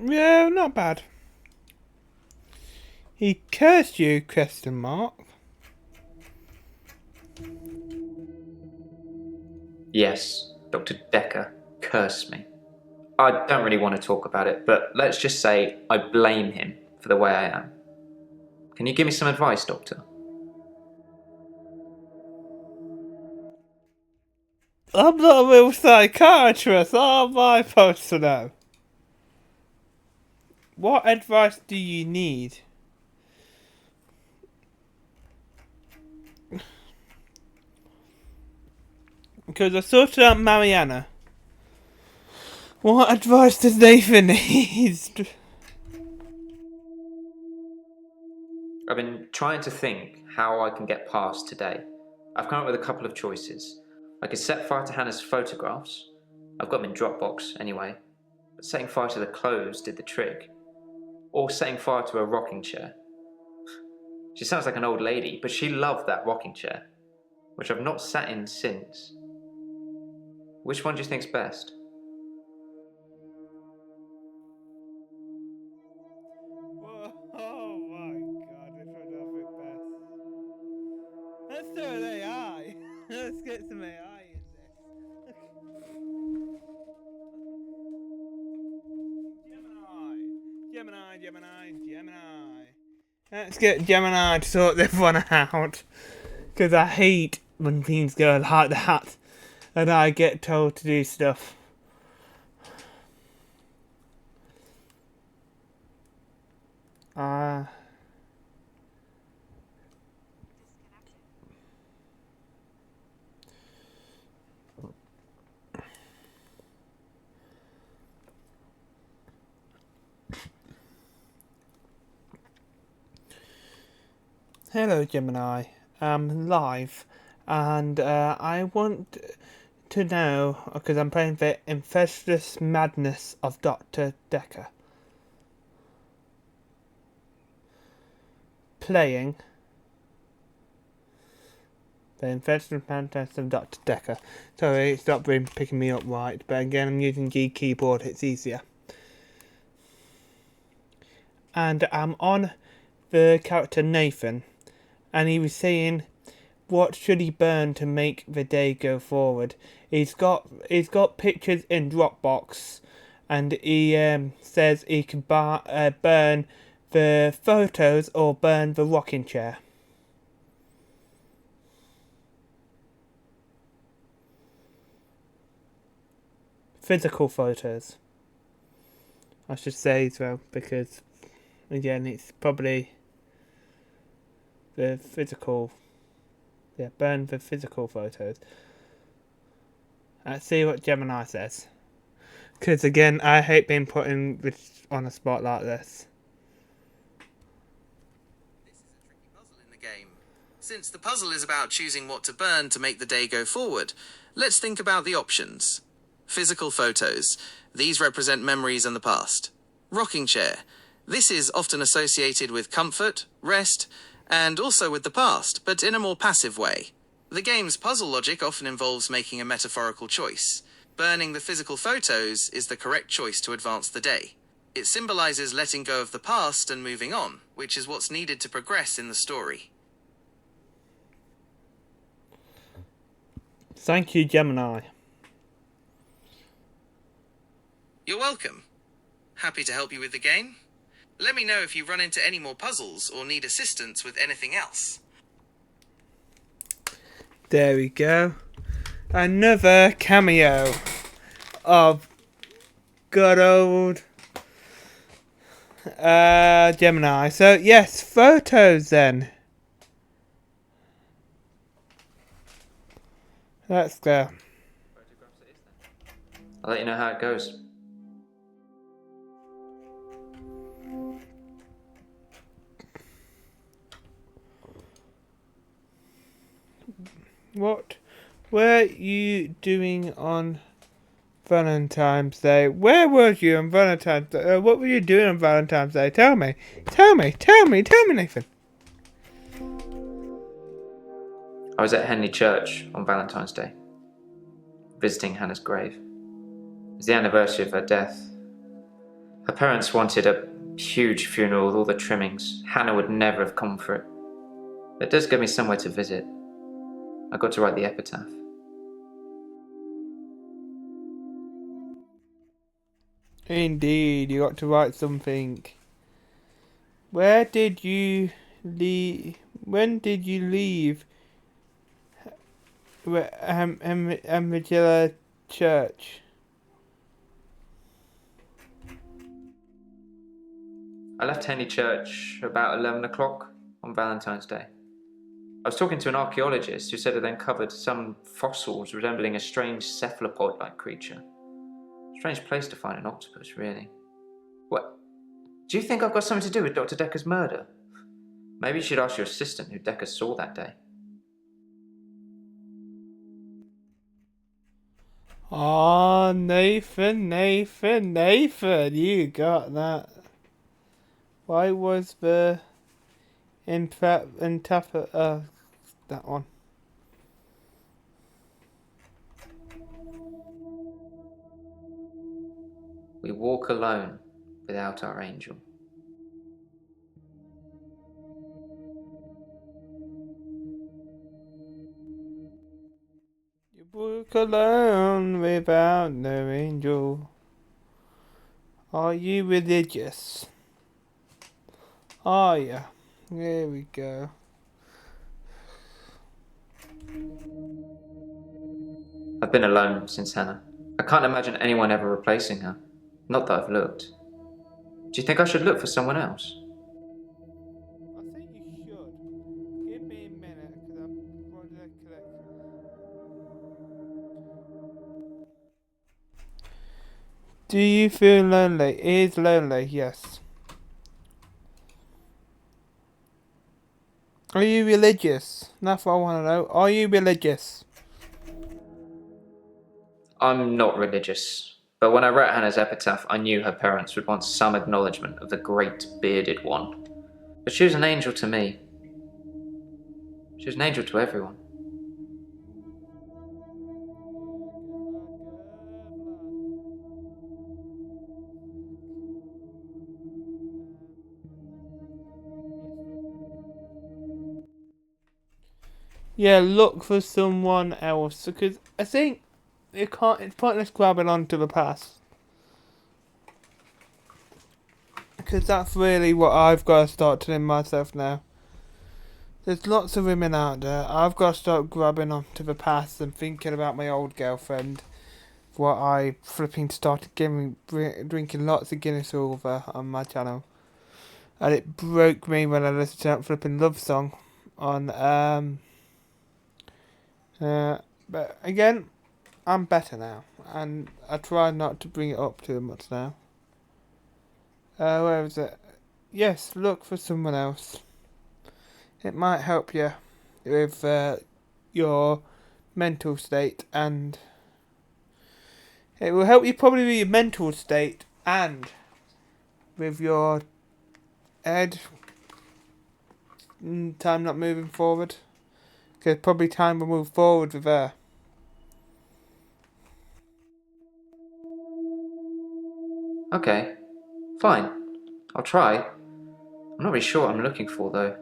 Yeah, not bad. He cursed you, question mark. Yes, Dr. Dekker cursed me. I don't really want to talk about it, but let's just say I blame him for the way I am. Can you give me some advice, Doctor? I'm not a real psychiatrist. How am I supposed to know? What advice do you need? Because I sorted out Mariana. What advice does Nathan need? I've been trying to think how I can get past today. I've come up with a couple of choices. I could set fire to Hannah's photographs. I've got them in Dropbox anyway. But setting fire to the clothes did the trick. Or setting fire to a rocking chair. She sounds like an old lady, but she loved that rocking chair, which I've not sat in since. Which one do you think's best? Oh my God, this one off it best. Let's do an AI. Let's get some AI in this. Gemini. Let's get Gemini to sort this one out. Because I hate when things go like that. And I get told to do stuff. Hello, Gemini. I'm live, and I want to know, because I'm playing the Infectious Madness of Dr. Dekker. Playing the Infectious Madness of Dr. Dekker. Sorry, it's not been picking me up right, but again, I'm using G keyboard, it's easier. And I'm on the character Nathan, and he was saying, what should he burn to make the day go forward? He's got pictures in Dropbox, and he says he can burn the photos or burn the rocking chair. Physical photos, I should say as well, because again it's probably the physical. Yeah, burn the physical photos. Let's see what Gemini says. Because again, I hate being put in on a spot like this. This is a tricky puzzle in the game. Since the puzzle is about choosing what to burn to make the day go forward, let's think about the options. Physical photos. These represent memories and the past. Rocking chair. This is often associated with comfort, rest, and also with the past, but in a more passive way. The game's puzzle logic often involves making a metaphorical choice. Burning the physical photos is the correct choice to advance the day. It symbolizes letting go of the past and moving on, which is what's needed to progress in the story. Thank you, Gemini. You're welcome. Happy to help you with the game. Let me know if you run into any more puzzles or need assistance with anything else. There we go. Another cameo of good old Gemini. So yes, photos then. Let's go. I'll let you know how it goes. What were you doing on Valentine's Day? Where was you on Valentine's Day? What were you doing on Valentine's Day? Tell me, Nathan. I was at Henley Church on Valentine's Day, visiting Hannah's grave. It was the anniversary of her death. Her parents wanted a huge funeral with all the trimmings. Hannah would never have come for it. It does give me somewhere to visit. I got to write the epitaph. Indeed, you got to write something. Where did you leave? When did you leave? Amagilla Church. I left Henley Church about 11 o'clock on Valentine's Day. I was talking to an archaeologist who said it uncovered some fossils resembling a strange cephalopod-like creature. Strange place to find an octopus, really. What? Do you think I've got something to do with Dr. Dekker's murder? Maybe you should ask your assistant who Dekker saw that day. Oh, Nathan, you got that. Why was the that one? We walk alone without our angel. You walk alone without no angel. Are you religious? Are you? There we go. I've been alone since Hannah. I can't imagine anyone ever replacing her. Not that I've looked. Do you think I should look for someone else? I think you should. Give me a minute, because I'm going to collect. Do you feel lonely? It is lonely, yes. Are you religious? That's what I want to know. Are you religious? I'm not religious, but when I wrote Hannah's epitaph, I knew her parents would want some acknowledgement of the great bearded one. But she was an angel to me. She was an angel to everyone. Yeah, look for someone else, because I think you can't. It's pointless grabbing onto the past, because that's really what I've got to start telling myself now. There's lots of women out there. I've got to start grabbing onto the past and thinking about my old girlfriend. What I flipping started drinking lots of Guinness over on my channel, and it broke me when I listened to that flipping love song on But again, I'm better now, and I try not to bring it up too much now. Where is it? Yes, look for someone else. It might help you with your mental state, and it will help you probably with your mental state and with your head. Time not moving forward, because probably time will move forward with her. Okay, fine. I'll try. I'm not really sure what I'm looking for, though.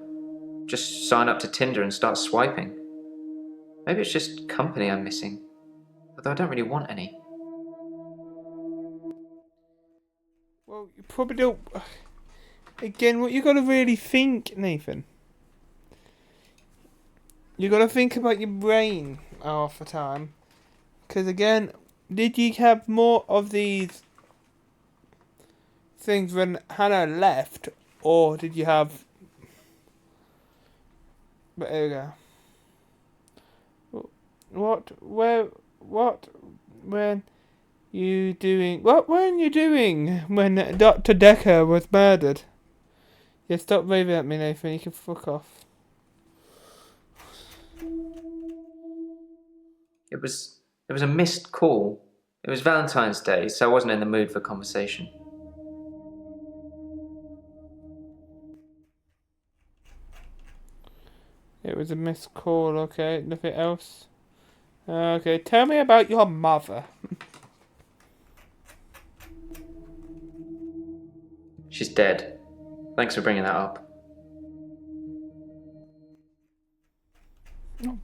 Just sign up to Tinder and start swiping. Maybe it's just company I'm missing, although I don't really want any. Well, you probably don't. Again, what you got to really think, Nathan. You got to think about your brain half the time, because again, did you have more of these things when Hannah left, or did you have? But there we go. What? Where? What? When? You doing? What weren't you doing when Dr. Dekker was murdered? Yeah, stop raving at me, Nathan. You can fuck off. It was a missed call. It was Valentine's Day, so I wasn't in the mood for conversation. It was a missed call. Okay, nothing else. Okay, tell me about your mother. She's dead. Thanks for bringing that up.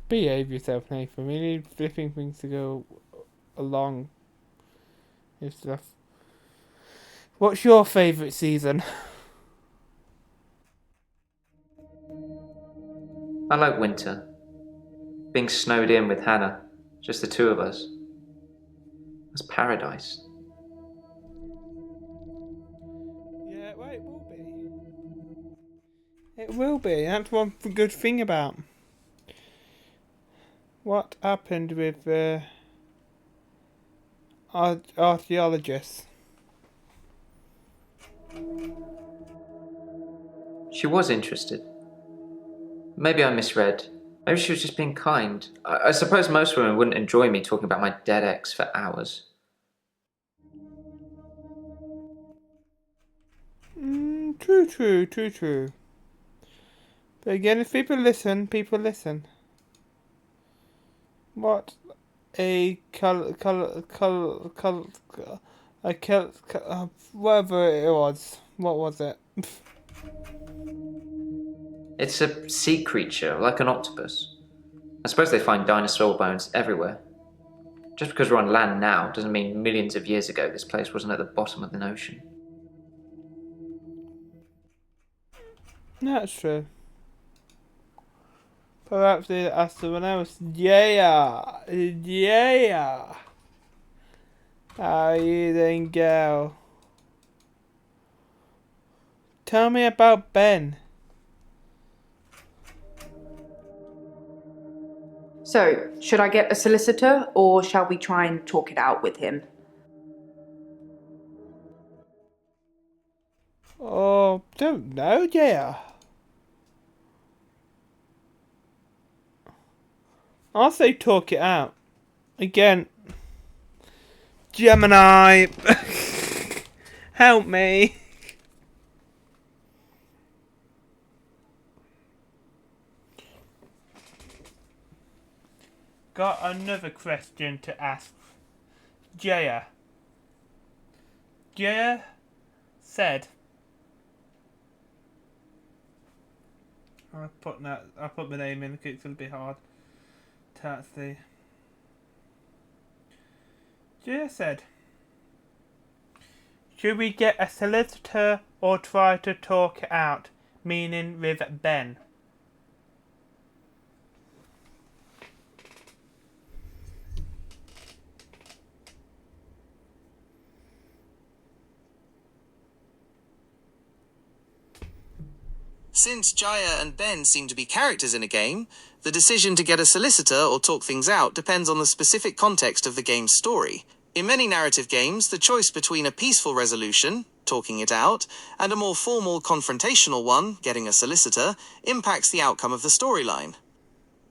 Behave yourself, Nathan. We need flipping things to go along with stuff. What's your favourite season? I like winter. Being snowed in with Hannah. Just the two of us. It's paradise. Yeah, well, it will be. It will be. That's one good thing about. What happened with archaeologists? She was interested. Maybe I misread. Maybe she was just being kind. I suppose most women wouldn't enjoy me talking about my dead ex for hours. True. But again, if people listen, people listen. What a whatever it was. What was it? It's a sea creature, like an octopus. I suppose they find dinosaur bones everywhere. Just because we're on land now doesn't mean millions of years ago this place wasn't at the bottom of the ocean. That's true. Perhaps they asked someone else. Yeah. How are you doing, girl? Tell me about Ben. So, should I get a solicitor or shall we try and talk it out with him? Oh, don't know, yeah. I'll say talk it out. Again, Gemini, help me. Got another question to ask Jaya. Jaya said, I put my name in because it's going to be hard to actually. Jaya said, should we get a solicitor or try to talk it out? Meaning with Ben. Since Jaya and Ben seem to be characters in a game, the decision to get a solicitor or talk things out depends on the specific context of the game's story. In many narrative games, the choice between a peaceful resolution, talking it out, and a more formal confrontational one, getting a solicitor, impacts the outcome of the storyline.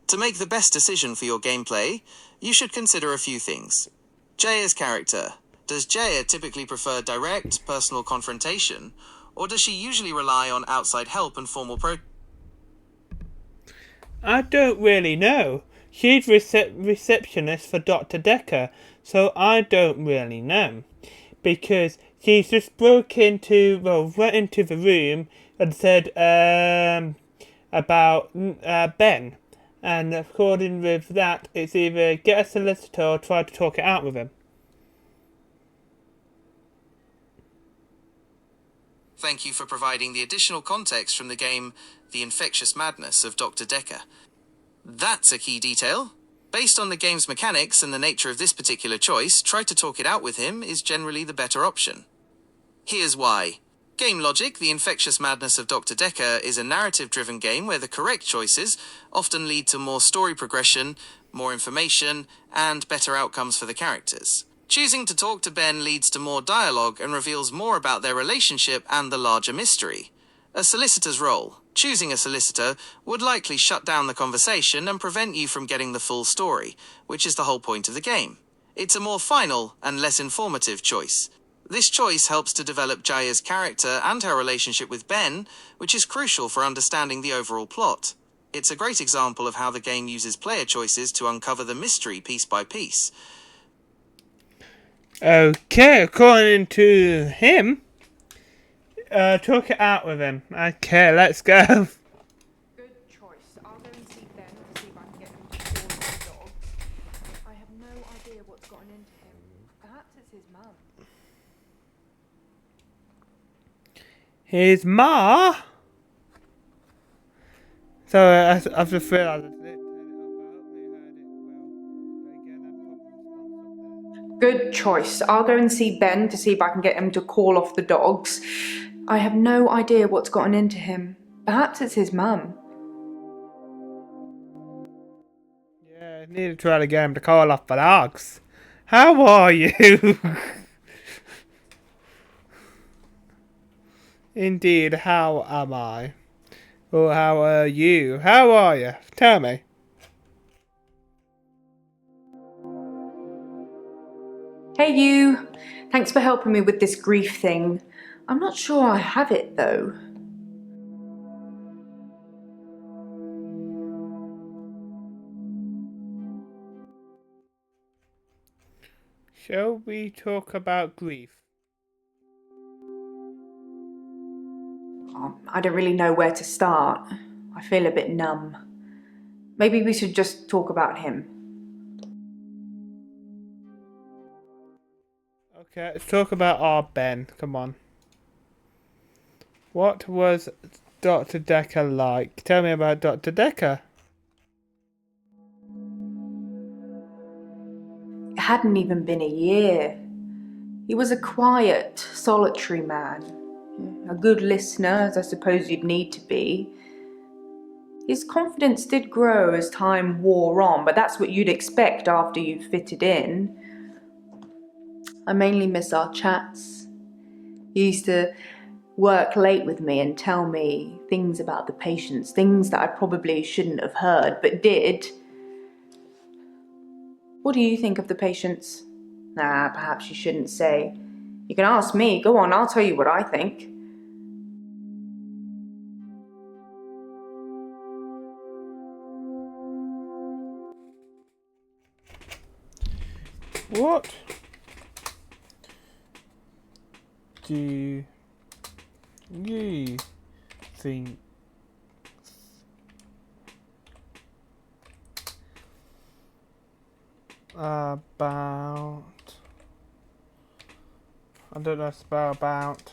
To make the best decision for your gameplay, you should consider a few things. Jaya's character. Does Jaya typically prefer direct, personal confrontation, or does she usually rely on outside help and formal I don't really know. She's receptionist for Dr. Dekker, so I don't really know. Because she's just went into the room and said about Ben. And according with that, it's either get a solicitor or try to talk it out with him. Thank you for providing the additional context from the game The Infectious Madness of Dr. Dekker. That's a key detail. Based on the game's mechanics and the nature of this particular choice, try to talk it out with him is generally the better option. Here's why. Game logic, The Infectious Madness of Dr. Dekker is a narrative-driven game where the correct choices often lead to more story progression, more information, and better outcomes for the characters. Choosing to talk to Ben leads to more dialogue and reveals more about their relationship and the larger mystery. A solicitor's role. Choosing a solicitor would likely shut down the conversation and prevent you from getting the full story, which is the whole point of the game. It's a more final and less informative choice. This choice helps to develop Jaya's character and her relationship with Ben, which is crucial for understanding the overall plot. It's a great example of how the game uses player choices to uncover the mystery piece by piece. Okay, according to him, talk it out with him. Okay, let's go. Good choice. I'll go and see Ben to see if I can get him to call the dog. I have no idea what's gotten into him. Perhaps it's his mum. His ma? So I've just realised it. Good choice. I'll go and see Ben to see if I can get him to call off the dogs. I have no idea what's gotten into him. Perhaps it's his mum. Yeah, I need to try to get him to call off the dogs. How are you? Indeed, how am I? Or how are you? How are you? Tell me. Hey you! Thanks for helping me with this grief thing. I'm not sure I have it though. Shall we talk about grief? Oh, I don't really know where to start. I feel a bit numb. Maybe we should just talk about him. Okay, let's talk about our Ben. Come on. What was Dr. Dekker like? Tell me about Dr. Dekker. It hadn't even been a year. He was a quiet, solitary man. A good listener, as I suppose you'd need to be. His confidence did grow as time wore on, but that's what you'd expect after you've fitted in. I mainly miss our chats. He used to work late with me and tell me things about the patients, things that I probably shouldn't have heard, but did. What do you think of the patients? Nah, perhaps you shouldn't say. You can ask me. Go on, I'll tell you what I think. What do you think about, I don't know, spell about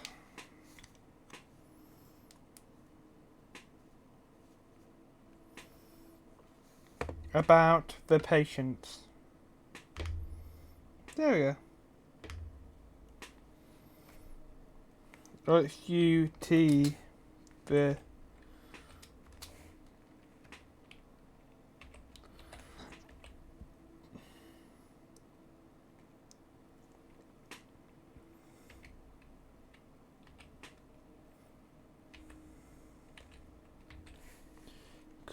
the patients? There we go. Oh, it's UT, the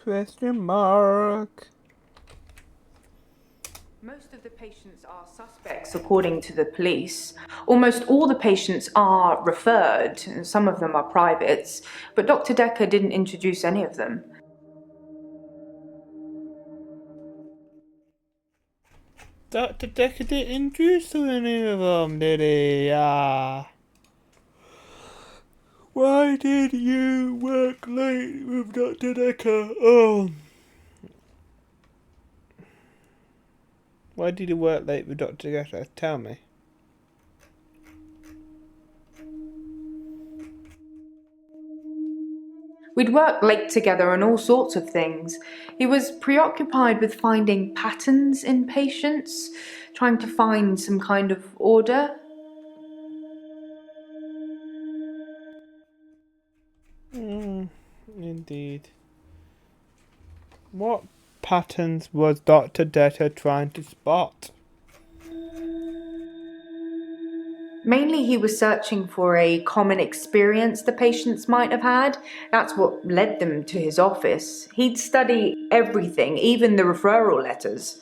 question mark. Most of the patients are suspects, according to the police. Almost all the patients are referred, and some of them are privates, but Dr. Dekker didn't introduce any of them. Dr. Dekker didn't introduce any of them, did he? Why did you work late with Dr. Dekker? Oh. Why did you work late with Dr. Dekker? Tell me. We'd worked late together on all sorts of things. He was preoccupied with finding patterns in patients, trying to find some kind of order. Indeed. What patterns was Dr. Dekker trying to spot? Mainly he was searching for a common experience the patients might have had. That's what led them to his office. He'd study everything, even the referral letters.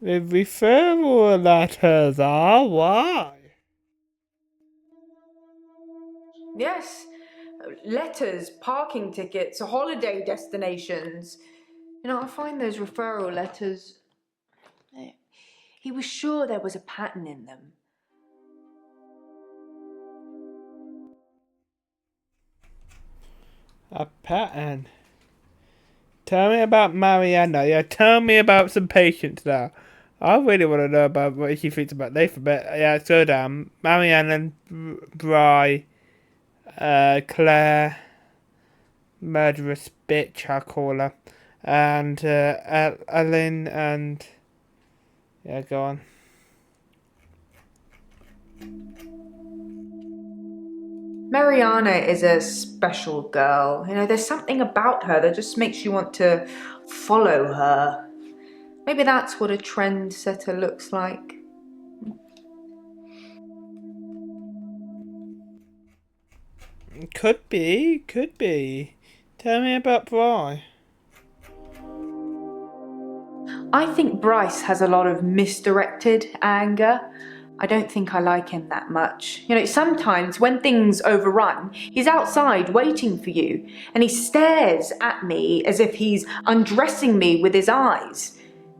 The referral letters are why? Yes, letters, parking tickets, holiday destinations. You know, I find those referral letters. He was sure there was a pattern in them. A pattern. Tell me about Mariana. Yeah, tell me about some patients now. I really want to know about what she thinks about Nathan. But yeah, so down. Mariana, Bry, Claire, murderous bitch, I call her, and Ellen, and yeah, go on. Mariana is a special girl. You know, there's something about her that just makes you want to follow her. Maybe that's what a trendsetter looks like. Could be. Tell me about Bry. I think Bryce has a lot of misdirected anger. I don't think I like him that much. You know, sometimes when things overrun, he's outside waiting for you, and he stares at me as if he's undressing me with his eyes.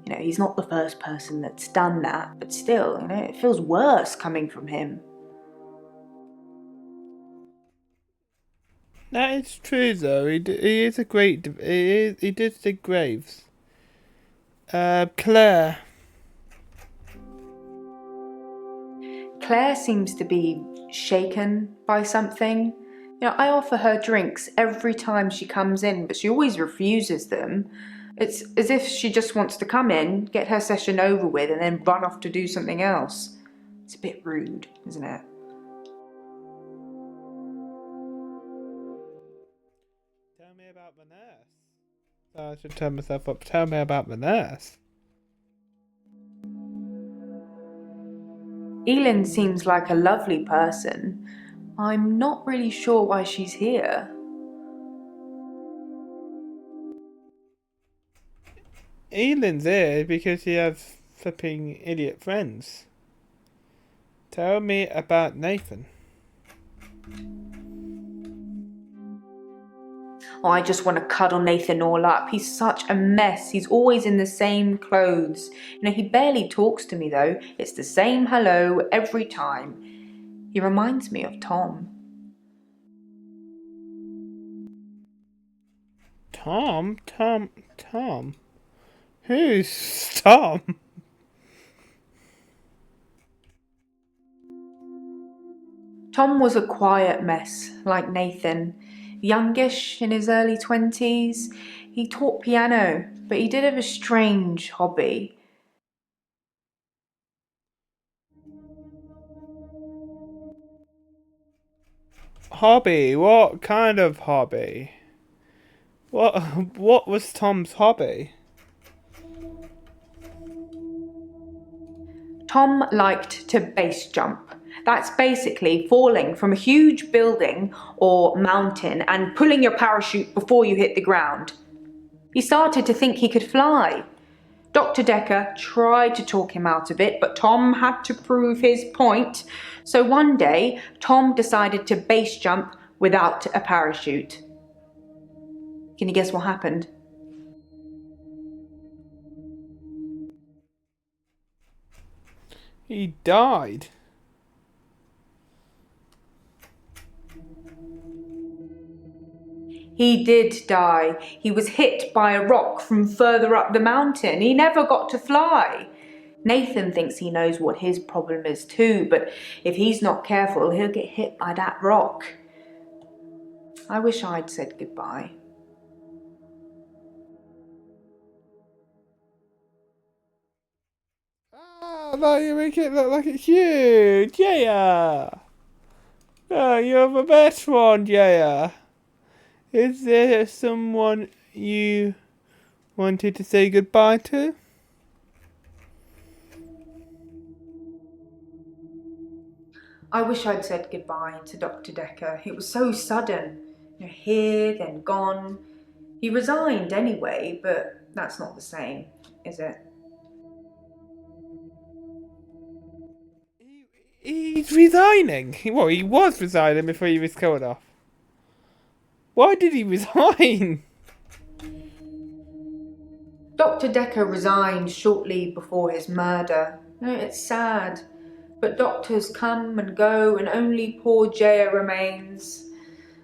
You know, he's not the first person that's done that, but still, you know, it feels worse coming from him. That is true, though. He is a great. He did dig graves. Claire. Claire seems to be shaken by something. You know, I offer her drinks every time she comes in, but she always refuses them. It's as if she just wants to come in, get her session over with, and then run off to do something else. It's a bit rude, isn't it? Tell me about the nurse. So I should turn myself up. Tell me about the nurse. Elin seems like a lovely person. I'm not really sure why she's here. Elin's here because she has flipping idiot friends. Tell me about Nathan. Oh, I just want to cuddle Nathan all up. He's such a mess. He's always in the same clothes. He barely talks to me though. It's the same hello every time. He reminds me of Tom. Tom? Who's Tom? Tom was a quiet mess, like Nathan. Youngish, in his early 20s. He taught piano, but he did have a strange hobby. Hobby? What kind of hobby? What was Tom's hobby? Tom liked to base jump. That's basically falling from a huge building or mountain and pulling your parachute before you hit the ground. He started to think he could fly. Dr. Dekker tried to talk him out of it, but Tom had to prove his point. So one day, Tom decided to base jump without a parachute. Can you guess what happened? He died. He did die. He was hit by a rock from further up the mountain. He never got to fly. Nathan thinks he knows what his problem is too, but if he's not careful, he'll get hit by that rock. I wish I'd said goodbye. Oh, no, you make it look like it's huge. Yeah. Oh, you're the best one, yeah. Is there someone you wanted to say goodbye to? I wish I'd said goodbye to Dr. Dekker. It was so sudden. Here, then gone. He resigned anyway, but that's not the same, is it? He's resigning. Well, he was resigning before he was killed off. Why did he resign? Dr. Dekker resigned shortly before his murder. It's sad, but doctors come and go and only poor Jaya remains.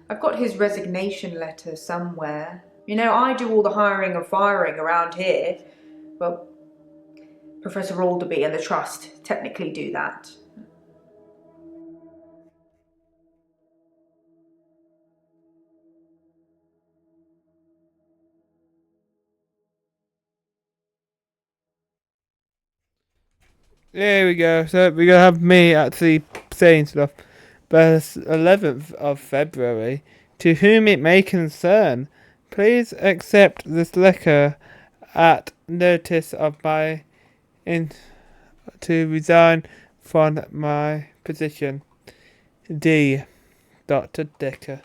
I've got his resignation letter somewhere. I do all the hiring and firing around here. Well, Professor Alderby and the Trust technically do that. There we go. So we're gonna have me actually saying stuff. Verse 11th of February. To whom it may concern, please accept this letter at notice of my to resign from my position. D. Dr. Dekker.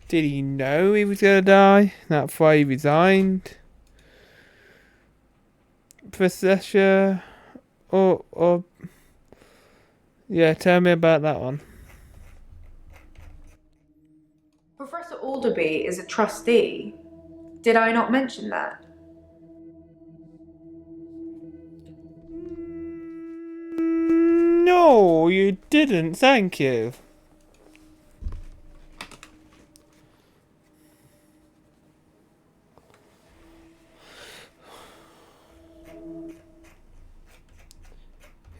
Did he know he was gonna die? That's why he resigned. Professor, or yeah, tell me about that one. Professor Alderby is a trustee. Did I not mention that? No, you didn't. Thank you.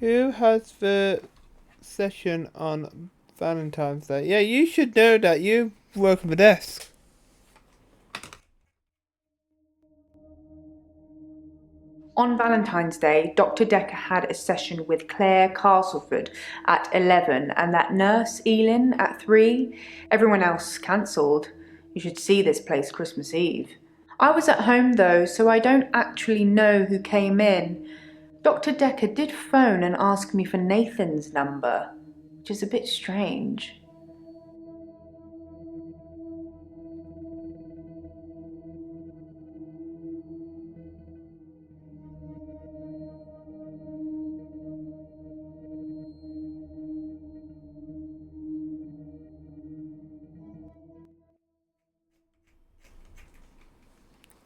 Who has the session on Valentine's Day? Yeah, you should know that. You work on the desk. On Valentine's Day, Dr. Dekker had a session with Claire Castleford at 11 and that nurse Elin at 3. Everyone else cancelled. You should see this place Christmas Eve. I was at home though, so I don't actually know who came in. Dr. Dekker did phone and ask me for Nathan's number, which is a bit strange.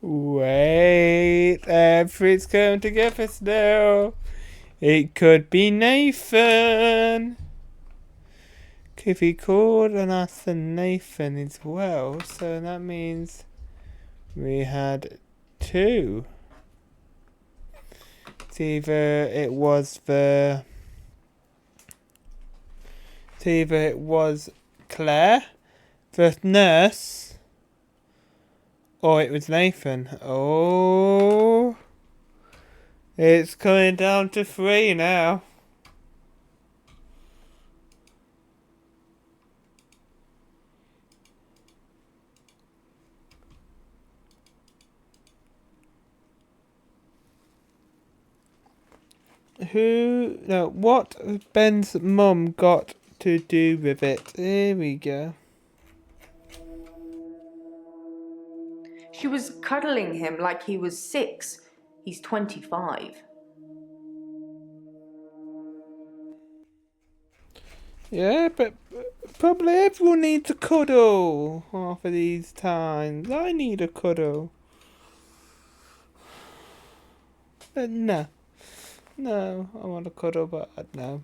Wait, everything's coming together now. It could be Nathan. Could be called and asked for Nathan as well, so that means we had two. It's either it was Claire, the nurse, or it was Nathan. Oh, it's coming down to 3 now. What Ben's mum got to do with it? Here we go. She was cuddling him like he was 6. He's 25. Yeah, but probably everyone needs a cuddle half of these times. I need a cuddle. But no, I want a cuddle, but no.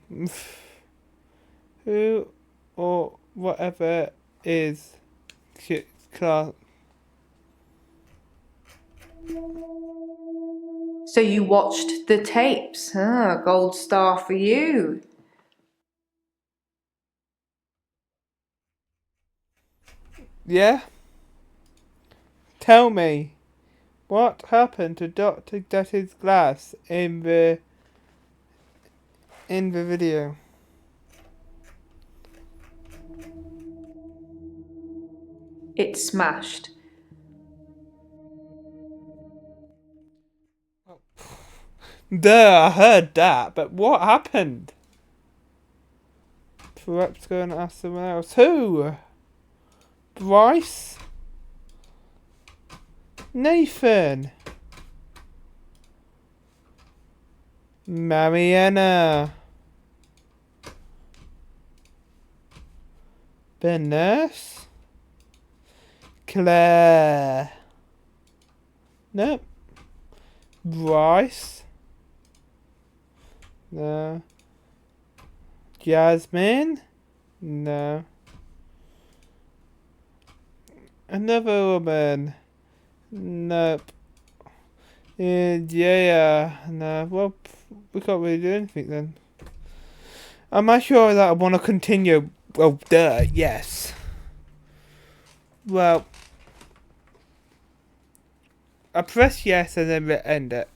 Who or whatever is class. So you watched the tapes? Gold star for you. Yeah? Tell me, what happened to Dr. Detter's glass in the video? It smashed. Duh, I heard that, but what happened? Perhaps go and ask someone else. Who? Bryce? Nathan? Mariana? The nurse? Claire? Nope. Bryce? No. Jasmine? No. Another woman? Nope. Yeah, no. Well, we can't really do anything then. Am I sure that I want to continue? Well, duh, yes. Well, I press yes and then end it.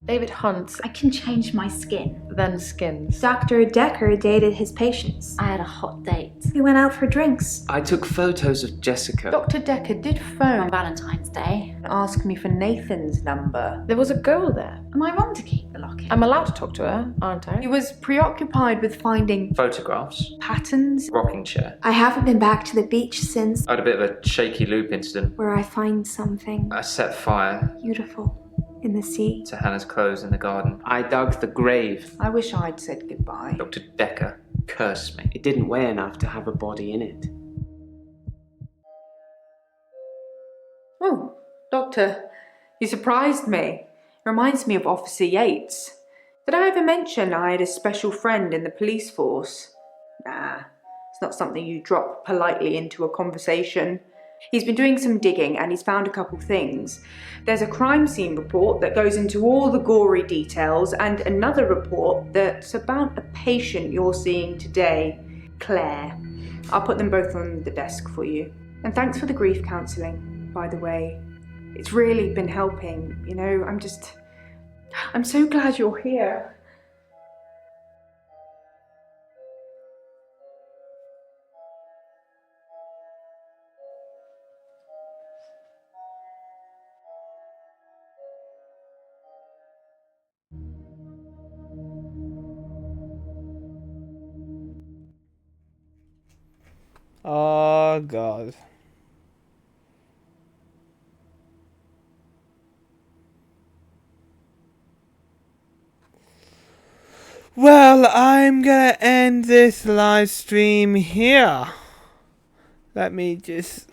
David Hunt, I can change my skin. then Skins. Dr. Dekker dated his patients. I had a hot date We went out for drinks. I took photos of Jessica. Dr. Dekker did on phone Valentine's Day. and ask me for Nathan's number. There was a girl there. Am I wrong to keep the locket? I'm allowed to talk to her, aren't I? He was preoccupied with finding Photographs, patterns. rocking chair. I haven't been back to the beach since I had a bit of a shaky loop incident. where I find something I set fire beautiful in the sea. to Hannah's clothes in the garden. I dug the grave. I wish I'd said goodbye. Dr. Dekker cursed me. It didn't weigh enough to have a body in it. Oh, Doctor, you surprised me. Reminds me of Officer Yates. Did I ever mention I had a special friend in the police force? Nah, it's not something you drop politely into a conversation. He's been doing some digging and he's found a couple things. There's a crime scene report that goes into all the gory details and another report that's about a patient you're seeing today, Claire. I'll put them both on the desk for you. And thanks for the grief counselling, by the way. It's really been helping, you know, I'm so glad you're here. Oh god. Well, I'm gonna end this live stream here. Let me just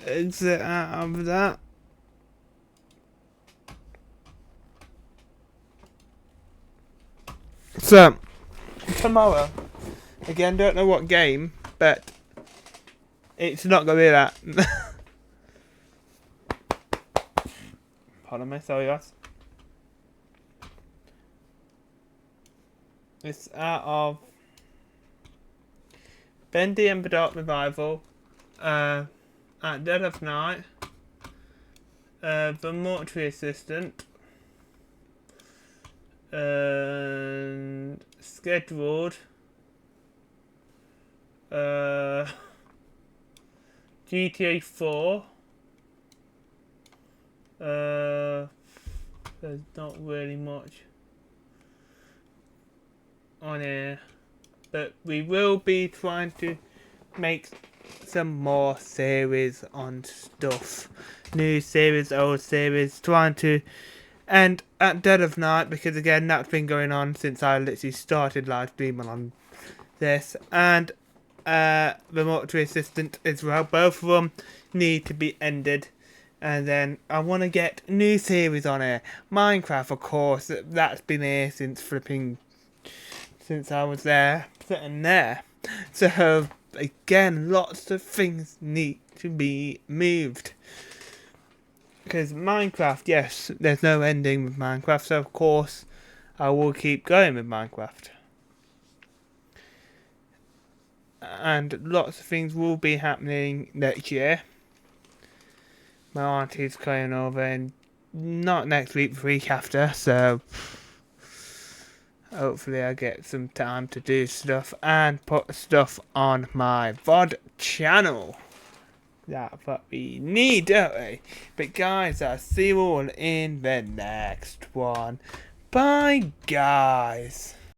exit out of that. So, tomorrow, again, don't know what game, but it's not gonna be that. Pardon me, sorry guys. It's out of Bendy and the Dark Revival, at Dead of Night, the Mortuary Assistant, and Scheduled, GTA 4, there's not really much on here, but we will be trying to make some more series on stuff, new series, old series, trying to, and at Dead of Night, because again that's been going on since I literally started live streaming on this, and the Mortuary Assistant as well. Both of them need to be ended, and then I want to get new series on here. Minecraft, of course, that's been here since I was there, sitting there. So again, lots of things need to be moved. Because Minecraft, yes, there's no ending with Minecraft, so of course I will keep going with Minecraft. And lots of things will be happening next year. My auntie's coming over, and not next week, the week after, so hopefully I get some time to do stuff and put stuff on my VOD channel. That's what we need, don't we? But guys, I'll see you all in the next one. Bye, guys.